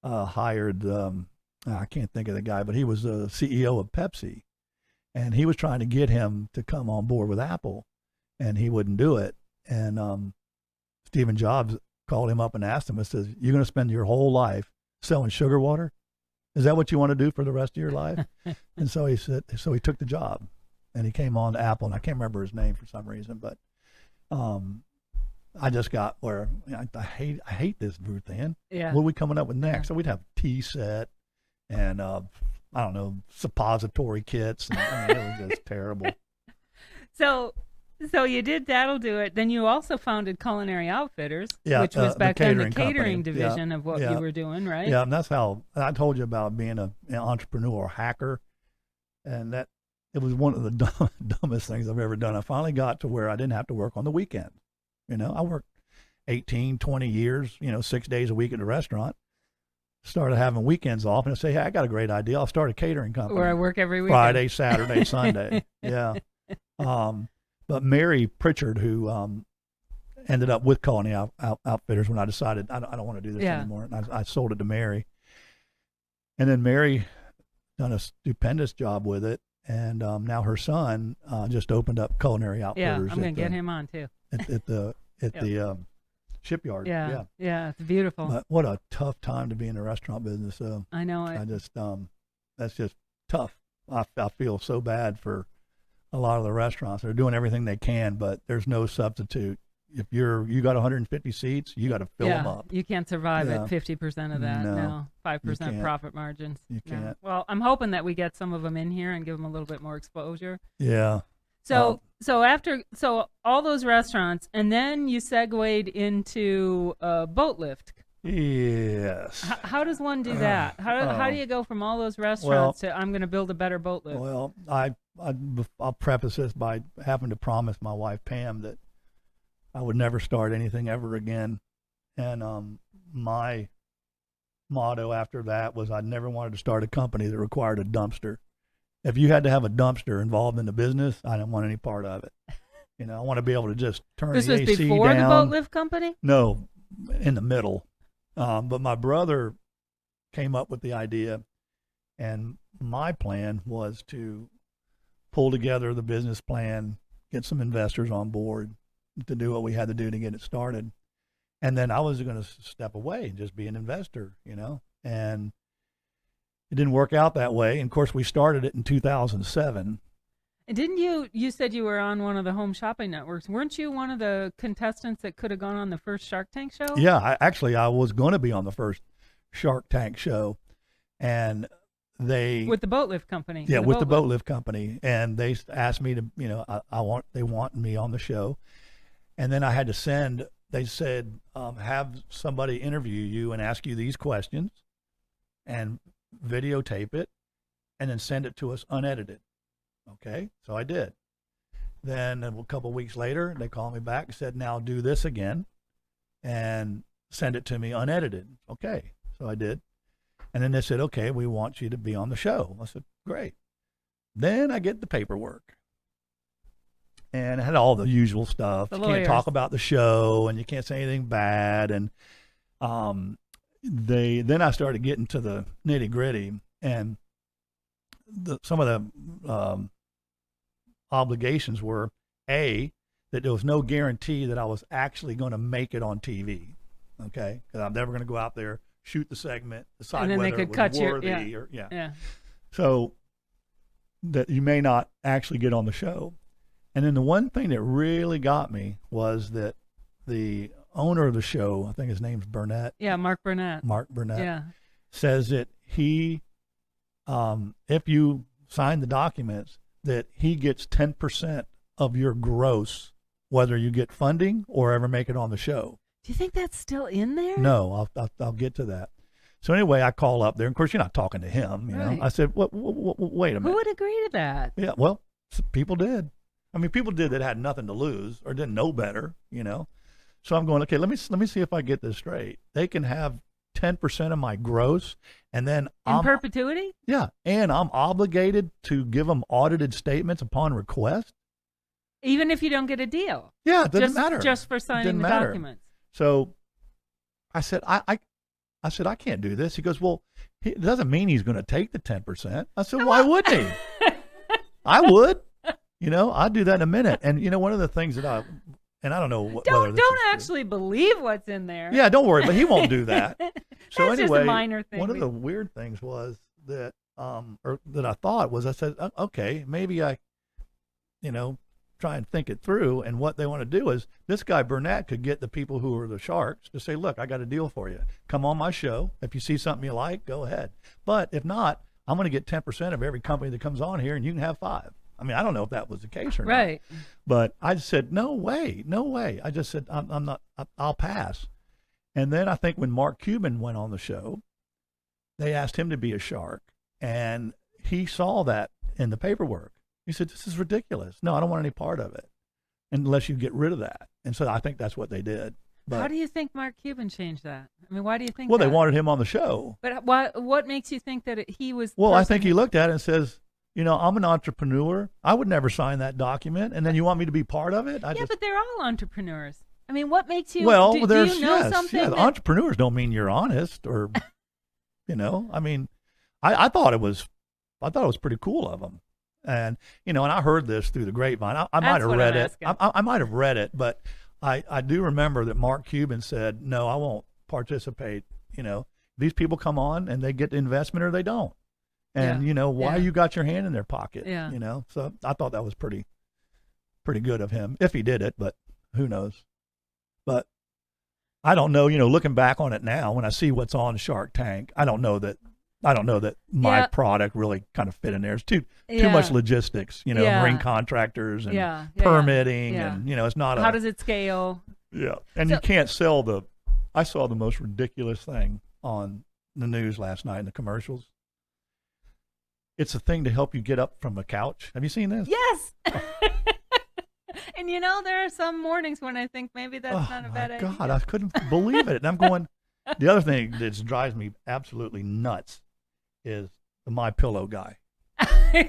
Speaker 2: hired I can't think of the guy, but he was the CEO of Pepsi. And he was trying to get him to come on board with Apple, and he wouldn't do it. And Stephen Jobs called him up and asked him, says, "You're going to spend your whole life selling sugar water? Is that what you want to do for the rest of your life?" And so he took the job, and he came on to Apple, and I can't remember his name for some reason, but I just got where I hate this Ruth Ann.
Speaker 1: Yeah.
Speaker 2: What are we coming up with next? So we'd have tea set and I don't know, suppository kits. And, I mean, it was just terrible.
Speaker 1: So you did That'll Do It. Then you also founded Culinary Outfitters, which was back then the catering division of what you were doing, right?
Speaker 2: Yeah, and that's how I told you about being an entrepreneur hacker, and that it was one of the dumbest things I've ever done. I finally got to where I didn't have to work on the weekend. I worked 18, 20 years, 6 days a week at a restaurant. Started having weekends off, and I say, "Hey, I got a great idea. I'll start a catering company
Speaker 1: where I work every weekend,
Speaker 2: Friday, Saturday, Sunday." Yeah. But Mary Pritchard, who ended up with Culinary Outfitters when I decided I don't want to do this anymore, and I sold it to Mary. And then Mary done a stupendous job with it, and now her son just opened up Culinary Outfitters.
Speaker 1: Yeah, I'm going to get him on too.
Speaker 2: At the shipyard.
Speaker 1: Yeah, it's beautiful.
Speaker 2: But what a tough time to be in the restaurant business.
Speaker 1: I know it.
Speaker 2: I just that's just tough. I feel so bad for a lot of the restaurants. They're doing everything they can, but there's no substitute. If you got 150 seats, you got to fill them up.
Speaker 1: You can't survive at 50% of that. No, 5% profit margins.
Speaker 2: You can't.
Speaker 1: No. Well, I'm hoping that we get some of them in here and give them a little bit more exposure.
Speaker 2: Yeah.
Speaker 1: So all those restaurants, and then you segued into boat lift.
Speaker 2: Yes.
Speaker 1: How does one do that? How do you go from all those restaurants to I'm going to build a better boat lift?
Speaker 2: Well, I'll preface this by having to promise my wife Pam that I would never start anything ever again, and my motto after that was I never wanted to start a company that required a dumpster. If you had to have a dumpster involved in the business, I didn't want any part of it. I want to be able to just turn the AC down.
Speaker 1: This was before the boat lift company?
Speaker 2: No, in the middle. But my brother came up with the idea, and my plan was to pull together the business plan, get some investors on board, to do what we had to do to get it started. And then I was going to step away and just be an investor, and it didn't work out that way. And of course, we started it in 2007.
Speaker 1: And didn't you said you were on one of the home shopping networks. Weren't you one of the contestants that could have gone on the first Shark Tank show?
Speaker 2: Yeah, I was going to be on the first Shark Tank show, and
Speaker 1: with the boat lift company.
Speaker 2: Yeah, with the boat lift company, and they asked me to, they want me on the show, and then I had to send. They said, have somebody interview you and ask you these questions, and videotape it, and then send it to us unedited. Okay, so I did. Then a couple of weeks later, they called me back and said, now do this again and send it to me unedited. Okay, so I did. And then they said, okay, we want you to be on the show. I said, great. Then I get the paperwork. And I had all the usual stuff. You can't talk about the show, and you can't say anything bad. And then I started getting to the nitty gritty, and some of the obligations were that there was no guarantee that I was actually going to make it on TV. Okay, because I'm never going to go out there, shoot the segment, decide whether it was worthy So that you may not actually get on the show. And then the one thing that really got me was that the owner of the show, I think his name's Burnett.
Speaker 1: Yeah, Mark Burnett.
Speaker 2: Yeah. Says that he, if you sign the documents, that he gets 10% of your gross, whether you get funding or ever make it on the show.
Speaker 1: Do you think that's still in there?
Speaker 2: No, I'll get to that. So anyway, I call up there. Of course, you're not talking to him. You know, I said, wait a minute.
Speaker 1: Who would agree to that?
Speaker 2: Yeah, well, people did. I mean, people did that had nothing to lose or didn't know better, So I'm going, okay, let me see if I get this straight. They can have 10% of my gross, and then
Speaker 1: in perpetuity?
Speaker 2: Yeah, and I'm obligated to give them audited statements upon request.
Speaker 1: Even if you don't get a deal?
Speaker 2: Yeah, it doesn't matter.
Speaker 1: Just for signing the documents.
Speaker 2: So I said, I said, I can't do this. He goes, well, it doesn't mean he's going to take the 10%. I said, why wouldn't he? I would. I'd do that in a minute. And, one of the things that I don't know
Speaker 1: don't actually believe what's in there.
Speaker 2: Yeah, don't worry, but he won't do that. So
Speaker 1: That's
Speaker 2: anyway,
Speaker 1: just a minor thing.
Speaker 2: One of the weird things was that, or that I thought was, I said, okay, maybe I, try and think it through. And what they want to do is this guy Burnett could get the people who are the sharks to say, look, I got a deal for you. Come on my show. If you see something you like, go ahead. But if not, I'm going to get 10% of every company that comes on here, and you can have 5%. I mean, I don't know if that was the case or not.
Speaker 1: Right.
Speaker 2: But I said, no way. I just said, I'm not, I'll pass. And then I think when Mark Cuban went on the show, they asked him to be a shark, and he saw that in the paperwork. He said, this is ridiculous. No, I don't want any part of it unless you get rid of that. And so I think that's what they did. But
Speaker 1: how do you think Mark Cuban changed that? I mean, why do you think
Speaker 2: Well, they wanted him on the show.
Speaker 1: But what makes you think that he was...
Speaker 2: Well, I think he looked at it and says, I'm an entrepreneur. I would never sign that document. And then you want me to be part of it?
Speaker 1: But they're all entrepreneurs. I mean, what makes you...
Speaker 2: Well,
Speaker 1: do you know something?
Speaker 2: Yeah, entrepreneurs don't mean you're honest or, I mean, I thought it was pretty cool of them. And, and I heard this through the grapevine. I might have read it. I might have read it, but I do remember that Mark Cuban said, no, I won't participate. These people come on and they get the investment or they don't. And, why you got your hand in their pocket, So I thought that was pretty good of him if he did it, but who knows? But I don't know, looking back on it now, when I see what's on Shark Tank, I don't know that my product really kind of fit in there. It's too much logistics, marine contractors and permitting and, it's not
Speaker 1: how does it scale?
Speaker 2: Yeah. And you can't sell I saw the most ridiculous thing on the news last night in the commercials. It's a thing to help you get up from a couch. Have you seen this?
Speaker 1: Yes. And there are some mornings when I think maybe that's not a bad idea.
Speaker 2: God, I couldn't believe it. And I'm going, the other thing that drives me absolutely nuts is the My Pillow guy.
Speaker 1: No,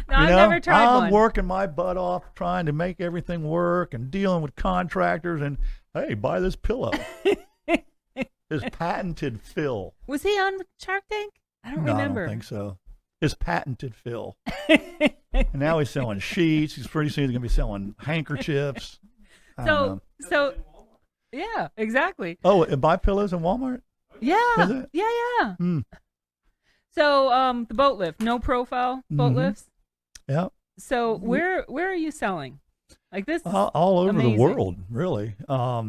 Speaker 1: I've never tried one.
Speaker 2: I'm working my butt off trying to make everything work and dealing with contractors and, hey, buy this pillow. His patented fill.
Speaker 1: Was he on Shark Tank? I don't remember.
Speaker 2: I don't think so. His patented fill. And now he's selling sheets. He's pretty soon going to be selling handkerchiefs. I don't know.
Speaker 1: So yeah, exactly.
Speaker 2: Oh, buy pillows in Walmart?
Speaker 1: Yeah.
Speaker 2: Is it?
Speaker 1: Yeah.
Speaker 2: Mm.
Speaker 1: So the boat lift, no profile boat lifts.
Speaker 2: Yeah.
Speaker 1: So where are you selling? Like this is
Speaker 2: all over
Speaker 1: amazing.
Speaker 2: the world, really. I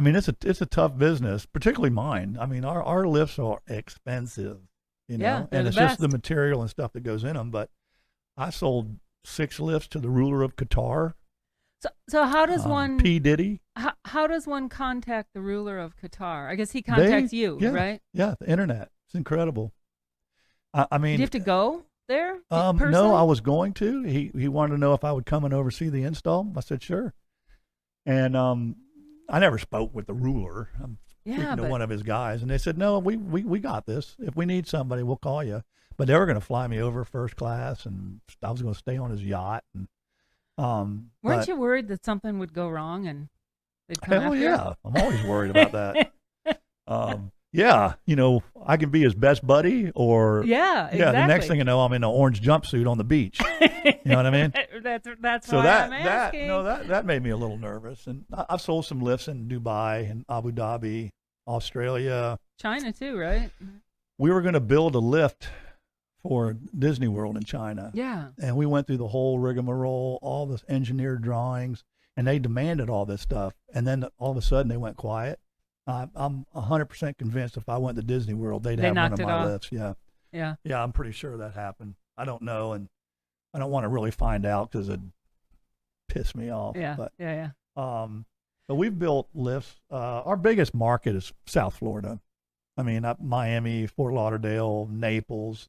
Speaker 2: mean, it's a tough business, particularly mine. I mean, our lifts are expensive,
Speaker 1: Yeah,
Speaker 2: and
Speaker 1: the
Speaker 2: it's just the
Speaker 1: best.
Speaker 2: material and stuff that goes in them. But I sold 6 lifts to the ruler of Qatar,
Speaker 1: So how does one
Speaker 2: P Diddy.
Speaker 1: how does one contact the ruler of Qatar? I guess he contacts you,
Speaker 2: Yeah,
Speaker 1: right?
Speaker 2: yeah, the internet. It's incredible. I
Speaker 1: Do
Speaker 2: mean,
Speaker 1: you have to go there?
Speaker 2: no,
Speaker 1: personally?
Speaker 2: I was going to. He wanted to know if I would come and oversee the install. I said sure, and I never spoke with the ruler. I'm
Speaker 1: Yeah,
Speaker 2: speaking to
Speaker 1: but
Speaker 2: one of his guys, and they said, "No, we got this. If we need somebody, we'll call you." But they were going to fly me over first class, and I was going to stay on his yacht. And
Speaker 1: weren't
Speaker 2: but
Speaker 1: you worried that something would go wrong and they'd come
Speaker 2: hell
Speaker 1: after you?
Speaker 2: yeah, I'm always worried about that. Yeah, I can be his best buddy, or
Speaker 1: Yeah, exactly.
Speaker 2: the next thing you know, I'm in an orange jumpsuit on the beach. You know what I mean?
Speaker 1: That's
Speaker 2: So
Speaker 1: why
Speaker 2: that
Speaker 1: I'm
Speaker 2: that
Speaker 1: asking.
Speaker 2: no that made me a little nervous. And I've sold some lifts in Dubai and Abu Dhabi, Australia.
Speaker 1: China too, right?
Speaker 2: We were going to build a lift for Disney World in China.
Speaker 1: Yeah.
Speaker 2: And we went through the whole rigmarole, all the engineered drawings, and they demanded all this stuff. And then all of a sudden they went quiet. I'm 100% convinced if I went to Disney World, they'd
Speaker 1: They
Speaker 2: have one
Speaker 1: knocked
Speaker 2: of
Speaker 1: it
Speaker 2: my
Speaker 1: off.
Speaker 2: lifts. Yeah.
Speaker 1: Yeah.
Speaker 2: Yeah, I'm pretty sure that happened. I don't know, and I don't want to really find out because it'd piss me off.
Speaker 1: Yeah.
Speaker 2: But,
Speaker 1: Yeah.
Speaker 2: but we've built lifts. Our biggest market is South Florida. I mean, Miami, Fort Lauderdale, Naples.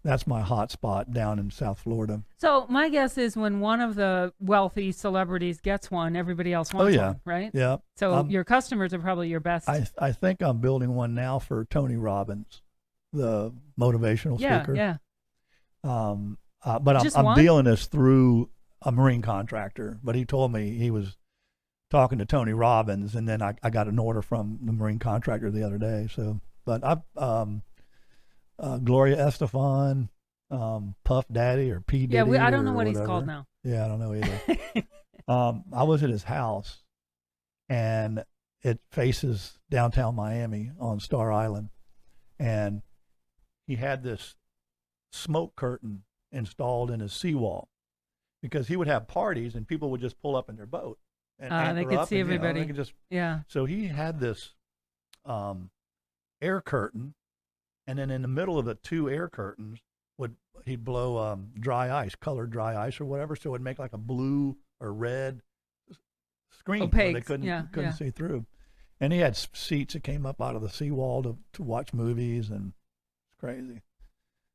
Speaker 2: That's my hot spot down in South Florida.
Speaker 1: So my guess is when one of the wealthy celebrities gets one, everybody else wants one, right?
Speaker 2: Yeah.
Speaker 1: So your customers are probably your best.
Speaker 2: I think I'm building one now for Tony Robbins, the motivational speaker.
Speaker 1: Yeah.
Speaker 2: But
Speaker 1: Just
Speaker 2: I'm
Speaker 1: one?
Speaker 2: dealing this through a marine contractor. But he told me he was talking to Tony Robbins, and then I got an order from the marine contractor the other day. So, but Gloria Estefan, Puff Daddy or P Diddy.
Speaker 1: Yeah, I don't know
Speaker 2: or
Speaker 1: what he's
Speaker 2: whatever.
Speaker 1: called now.
Speaker 2: Yeah, I don't know either. I was at his house, and it faces downtown Miami on Star Island, and he had this smoke curtain installed in his seawall because he would have parties and people would just pull up in their boat and
Speaker 1: they
Speaker 2: anchor
Speaker 1: could
Speaker 2: up
Speaker 1: see
Speaker 2: and,
Speaker 1: everybody.
Speaker 2: they could just.
Speaker 1: Yeah.
Speaker 2: So he had this air curtain, and then in the middle of the 2 air curtains he'd blow dry ice, colored dry ice or whatever, so it'd make like a blue or red screen where they
Speaker 1: Opaque,
Speaker 2: couldn't see through. And he had seats that came up out of the seawall to watch movies, and it's crazy.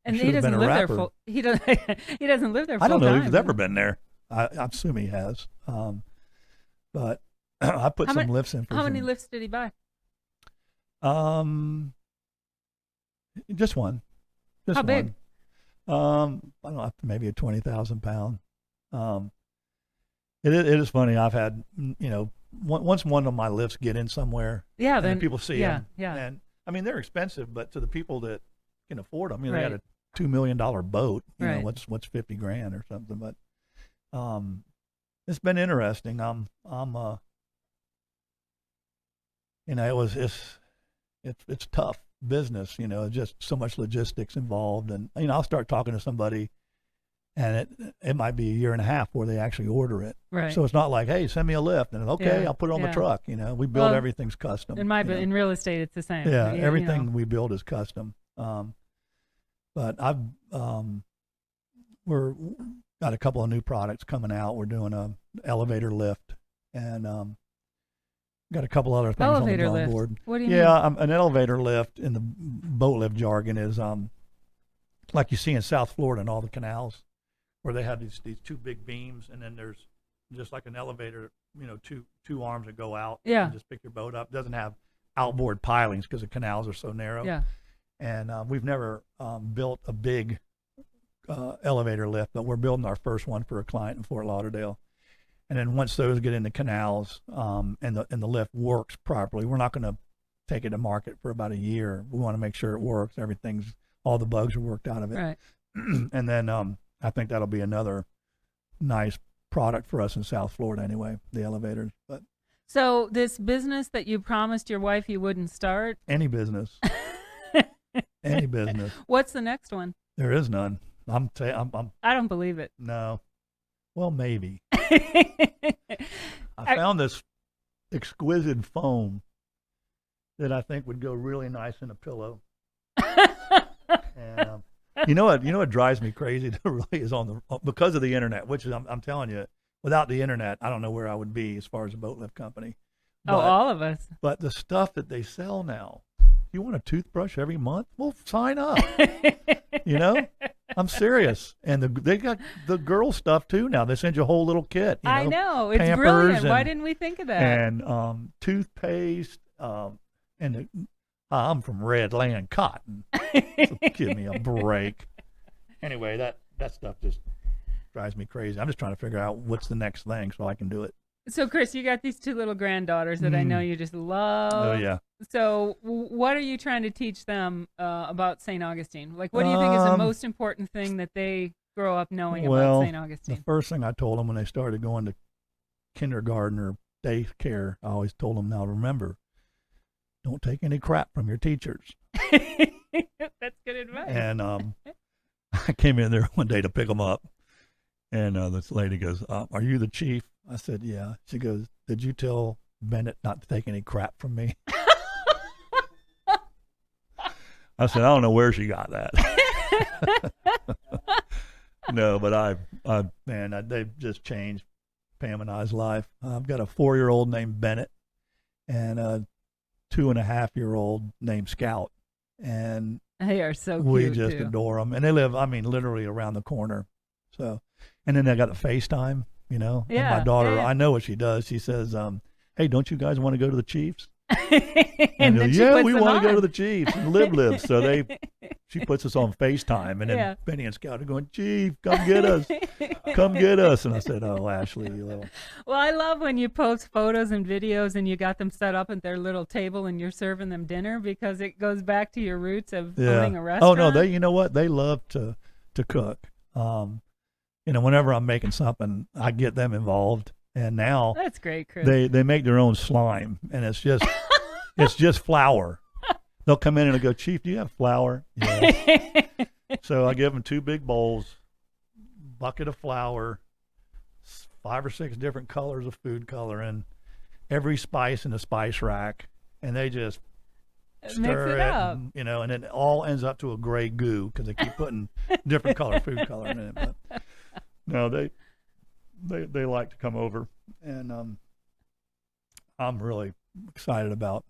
Speaker 1: And
Speaker 2: should
Speaker 1: he
Speaker 2: have been
Speaker 1: doesn't
Speaker 2: a
Speaker 1: live there
Speaker 2: rapper.
Speaker 1: full. He doesn't. He doesn't live there full
Speaker 2: I don't know
Speaker 1: time.
Speaker 2: if he's ever been there. I assume he has. But I put some lifts in for
Speaker 1: How many
Speaker 2: some-
Speaker 1: lifts did he buy?
Speaker 2: Just one. Just
Speaker 1: How big?
Speaker 2: One. I don't know, maybe a 20,000 pound. It is funny. I've had, once one of my lifts get in somewhere,
Speaker 1: Yeah,
Speaker 2: and
Speaker 1: then
Speaker 2: the people see
Speaker 1: yeah,
Speaker 2: them.
Speaker 1: yeah.
Speaker 2: And I mean, they're expensive, but to the people that can afford them, they
Speaker 1: Right.
Speaker 2: got a $2 million boat.
Speaker 1: Right.
Speaker 2: What's 50 grand or something? But it's been interesting. It's tough business, just so much logistics involved. And, I'll start talking to somebody and it might be a year and a half before they actually order it.
Speaker 1: Right.
Speaker 2: So it's not like, hey, send me a lift. And okay,
Speaker 1: Yeah,
Speaker 2: I'll put it on the
Speaker 1: yeah.
Speaker 2: truck. We build
Speaker 1: Well,
Speaker 2: everything's custom.
Speaker 1: in real estate, it's the same.
Speaker 2: Yeah,
Speaker 1: You
Speaker 2: everything
Speaker 1: know.
Speaker 2: we build is custom. But I've we're got a couple of new products coming out. We're doing a elevator lift, and got a couple other things
Speaker 1: Elevator
Speaker 2: on the
Speaker 1: lift.
Speaker 2: board.
Speaker 1: What do you mean?
Speaker 2: Yeah, an elevator lift in the boat lift jargon is like you see in South Florida and all the canals, where they have these 2 big beams, and then there's just like an elevator, two arms that go out.
Speaker 1: Yeah.
Speaker 2: And just pick your boat up. It doesn't have outboard pilings because the canals are so narrow.
Speaker 1: Yeah.
Speaker 2: And we've never built a big elevator lift, but we're building our first one for a client in Fort Lauderdale. And then once those get in the canals and the lift works properly, we're not going to take it to market for about a year. We want to make sure it works. All the bugs are worked out of it.
Speaker 1: Right.
Speaker 2: And then I think that'll be another nice product for us in South Florida anyway, the elevators. But
Speaker 1: So this business that you promised your wife you wouldn't start,
Speaker 2: any business, any business.
Speaker 1: what's the next one?
Speaker 2: There is none. I'm
Speaker 1: I don't believe it.
Speaker 2: no. Well, maybe. I found this exquisite foam that I think would go really nice in a pillow. And you know what drives me crazy that really is because of the internet, which is I'm telling you, without the internet, I don't know where I would be as far as a boat lift company.
Speaker 1: Oh, all of us.
Speaker 2: But the stuff that they sell now, you want a toothbrush every month? Well, sign up. You know, I'm serious. And they got the girl stuff too now. They send you a whole little kit.
Speaker 1: I know. It's
Speaker 2: Pampers
Speaker 1: brilliant. Why didn't we think of that?
Speaker 2: And toothpaste. I'm from Redland Cotton. So give me a break. Anyway, that stuff just drives me crazy. I'm just trying to figure out what's the next thing so I can do it.
Speaker 1: So, Chris, you got these two little granddaughters that I know you just love.
Speaker 2: Oh, yeah.
Speaker 1: So what are you trying to teach them about St. Augustine? Like, what do you think is the most important thing that they grow up knowing about St. Augustine?
Speaker 2: The first thing I told them when they started going to kindergarten or daycare, I always told them, now remember, don't take any crap from your teachers.
Speaker 1: That's good advice.
Speaker 2: And I came in there one day to pick them up, and this lady goes, are you the chief? I said, yeah. She goes, did you tell Bennett not to take any crap from me? I said, I don't know where she got that. No, but they've just changed Pam and I's life. I've got a 4-year-old named Bennett and a 2.5-year-old named Scout. And
Speaker 1: they are so cute.
Speaker 2: We just adore them. And they live, literally around the corner. So, and then I got the FaceTime, Yeah. And my daughter, yeah. I know what she does. She says, hey, don't you guys want to go to the Chiefs? And goes, yeah, we want to go to the Chiefs and live. So she puts us on FaceTime, and then Benny and Scout are going, Chief, come get us. Come get us. And I said, oh, Ashley, you little.
Speaker 1: Well, I love when you post photos and videos and you got them set up at their little table and you're serving them dinner, because it goes back to your roots of owning a restaurant.
Speaker 2: Oh, no, you know what? They love to cook. Whenever I'm making something, I get them involved. And now
Speaker 1: that's great, Chris.
Speaker 2: They make their own slime, and it's just flour. They'll come in and they'll go, Chief, do you have flour? Yes. So I give them 2 big bowls, bucket of flour, 5 or 6 different colors of food coloring, every spice in the spice rack, and they just stir it up. And it all ends up to a gray goo because they keep putting different color food coloring in it. But no, they like to come over, and I'm really excited about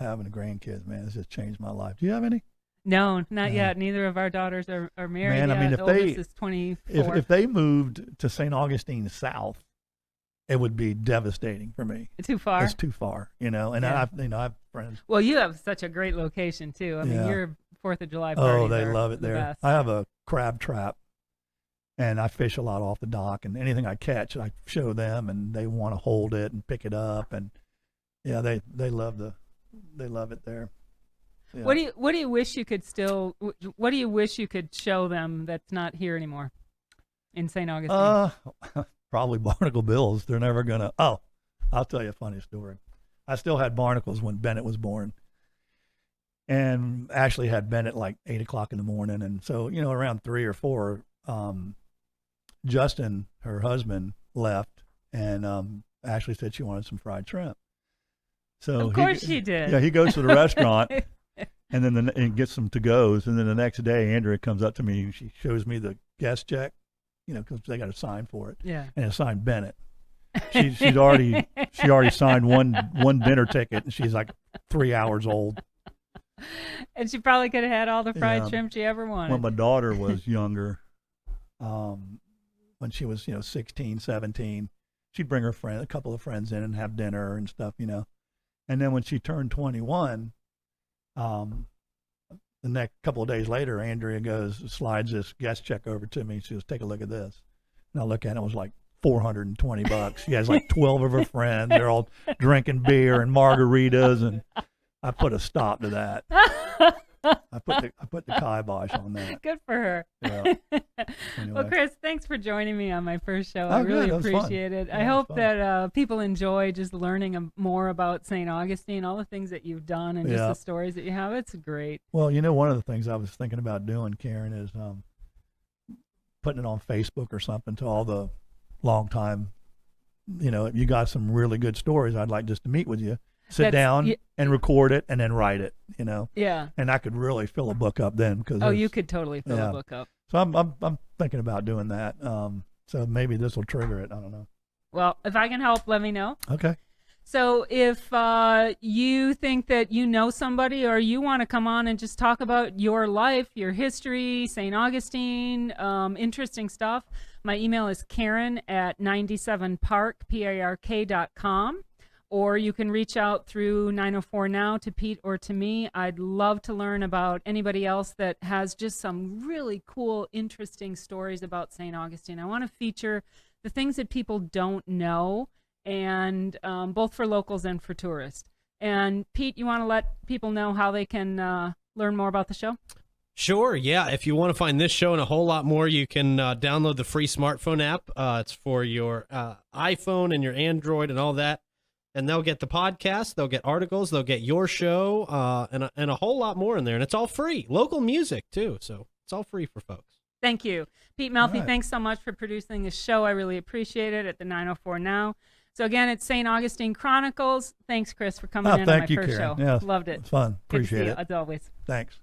Speaker 2: having a grandkids. Man, it's just changed my life. Do you have any?
Speaker 1: No, not yet. Neither of our daughters are married
Speaker 2: yet.
Speaker 1: If the oldest is 24.
Speaker 2: If they moved to St. Augustine South, it would be devastating for me.
Speaker 1: Too far.
Speaker 2: It's too far, and I have friends.
Speaker 1: Well, you have such a great location too. I mean, your 4th of July parties.
Speaker 2: Oh, they love it there.
Speaker 1: Best.
Speaker 2: I have a crab trap. And I fish a lot off the dock, and anything I catch, I show them, and they want to hold it and pick it up, and they love it there. Yeah.
Speaker 1: What do you wish you could show them that's not here anymore in St. Augustine?
Speaker 2: Probably barnacle bills. They're never gonna. Oh, I'll tell you a funny story. I still had barnacles when Bennett was born, and Ashley had Bennett like 8:00 in the morning, and so around 3 or 4. Justin, her husband, left, and Ashley said she wanted some fried shrimp. So
Speaker 1: of course she did.
Speaker 2: Yeah, he goes to the restaurant, and then and gets some to-goes, and then the next day, Andrea comes up to me, and she shows me the guest check, because they got to sign for it.
Speaker 1: Yeah.
Speaker 2: And it's signed Bennett. She already signed one dinner ticket, and she's like 3 hours old.
Speaker 1: And she probably could have had all the fried shrimp she ever wanted.
Speaker 2: When my daughter was younger, when she was 16, 17, she'd bring her a couple of friends in and have dinner and stuff, and then when she turned 21, the next couple of days later, Andrea slides this guest check over to me. She goes, take a look at this. And I look at it, it was like $420. She has like 12 of her friends. They're all drinking beer and margaritas, and I put a stop to that. I put the kibosh on that.
Speaker 1: Good for her.
Speaker 2: Yeah.
Speaker 1: Well,
Speaker 2: Anyway.
Speaker 1: Chris, thanks for joining me on my first show.
Speaker 2: Oh,
Speaker 1: I really
Speaker 2: good. That was fun.
Speaker 1: appreciate it.
Speaker 2: Yeah,
Speaker 1: I
Speaker 2: it was
Speaker 1: hope
Speaker 2: fun.
Speaker 1: that people enjoy just learning more about St. Augustine, all the things that you've done, and just
Speaker 2: Yeah.
Speaker 1: the stories that you have. It's great.
Speaker 2: Well, one of the things I was thinking about doing, Karen, is putting it on Facebook or something to all the long time. If you got some really good stories, I'd like just to meet with you, sit down and record it, and then write it.
Speaker 1: Yeah.
Speaker 2: And I could really fill a book up then, because
Speaker 1: You could totally fill a book up.
Speaker 2: So I'm thinking about doing that. So maybe this will trigger it. I don't know.
Speaker 1: Well, if I can help, let me know.
Speaker 2: Okay.
Speaker 1: So if you think that you know somebody, or you want to come on and just talk about your life, your history, St. Augustine, interesting stuff, my email is karen@97park.com, or you can reach out through 904 Now to Pete or to me. I'd love to learn about anybody else that has just some really cool, interesting stories about St. Augustine. I want to feature the things that people don't know, and both for locals and for tourists. And Pete, you want to let people know how they can learn more about the show?
Speaker 3: Sure, yeah. If you want to find this show and a whole lot more, you can download the free smartphone app. It's for your iPhone and your Android and all that. And they'll get the podcast, they'll get articles, they'll get your show, and a whole lot more in there. And it's all free. Local music, too. So it's all free for folks.
Speaker 1: Thank you. Pete Melfi,
Speaker 2: Right.
Speaker 1: Thanks so much for producing this show. I really appreciate it at the 904 Now. So again, it's St. Augustine Chronicles. Thanks, Chris, for coming in on my
Speaker 2: Thank you,
Speaker 1: first
Speaker 2: Karen.
Speaker 1: show.
Speaker 2: Yeah,
Speaker 1: Loved it.
Speaker 2: It's fun.
Speaker 1: Good to see
Speaker 2: Appreciate
Speaker 1: you,
Speaker 2: it.
Speaker 1: as always.
Speaker 2: Thanks.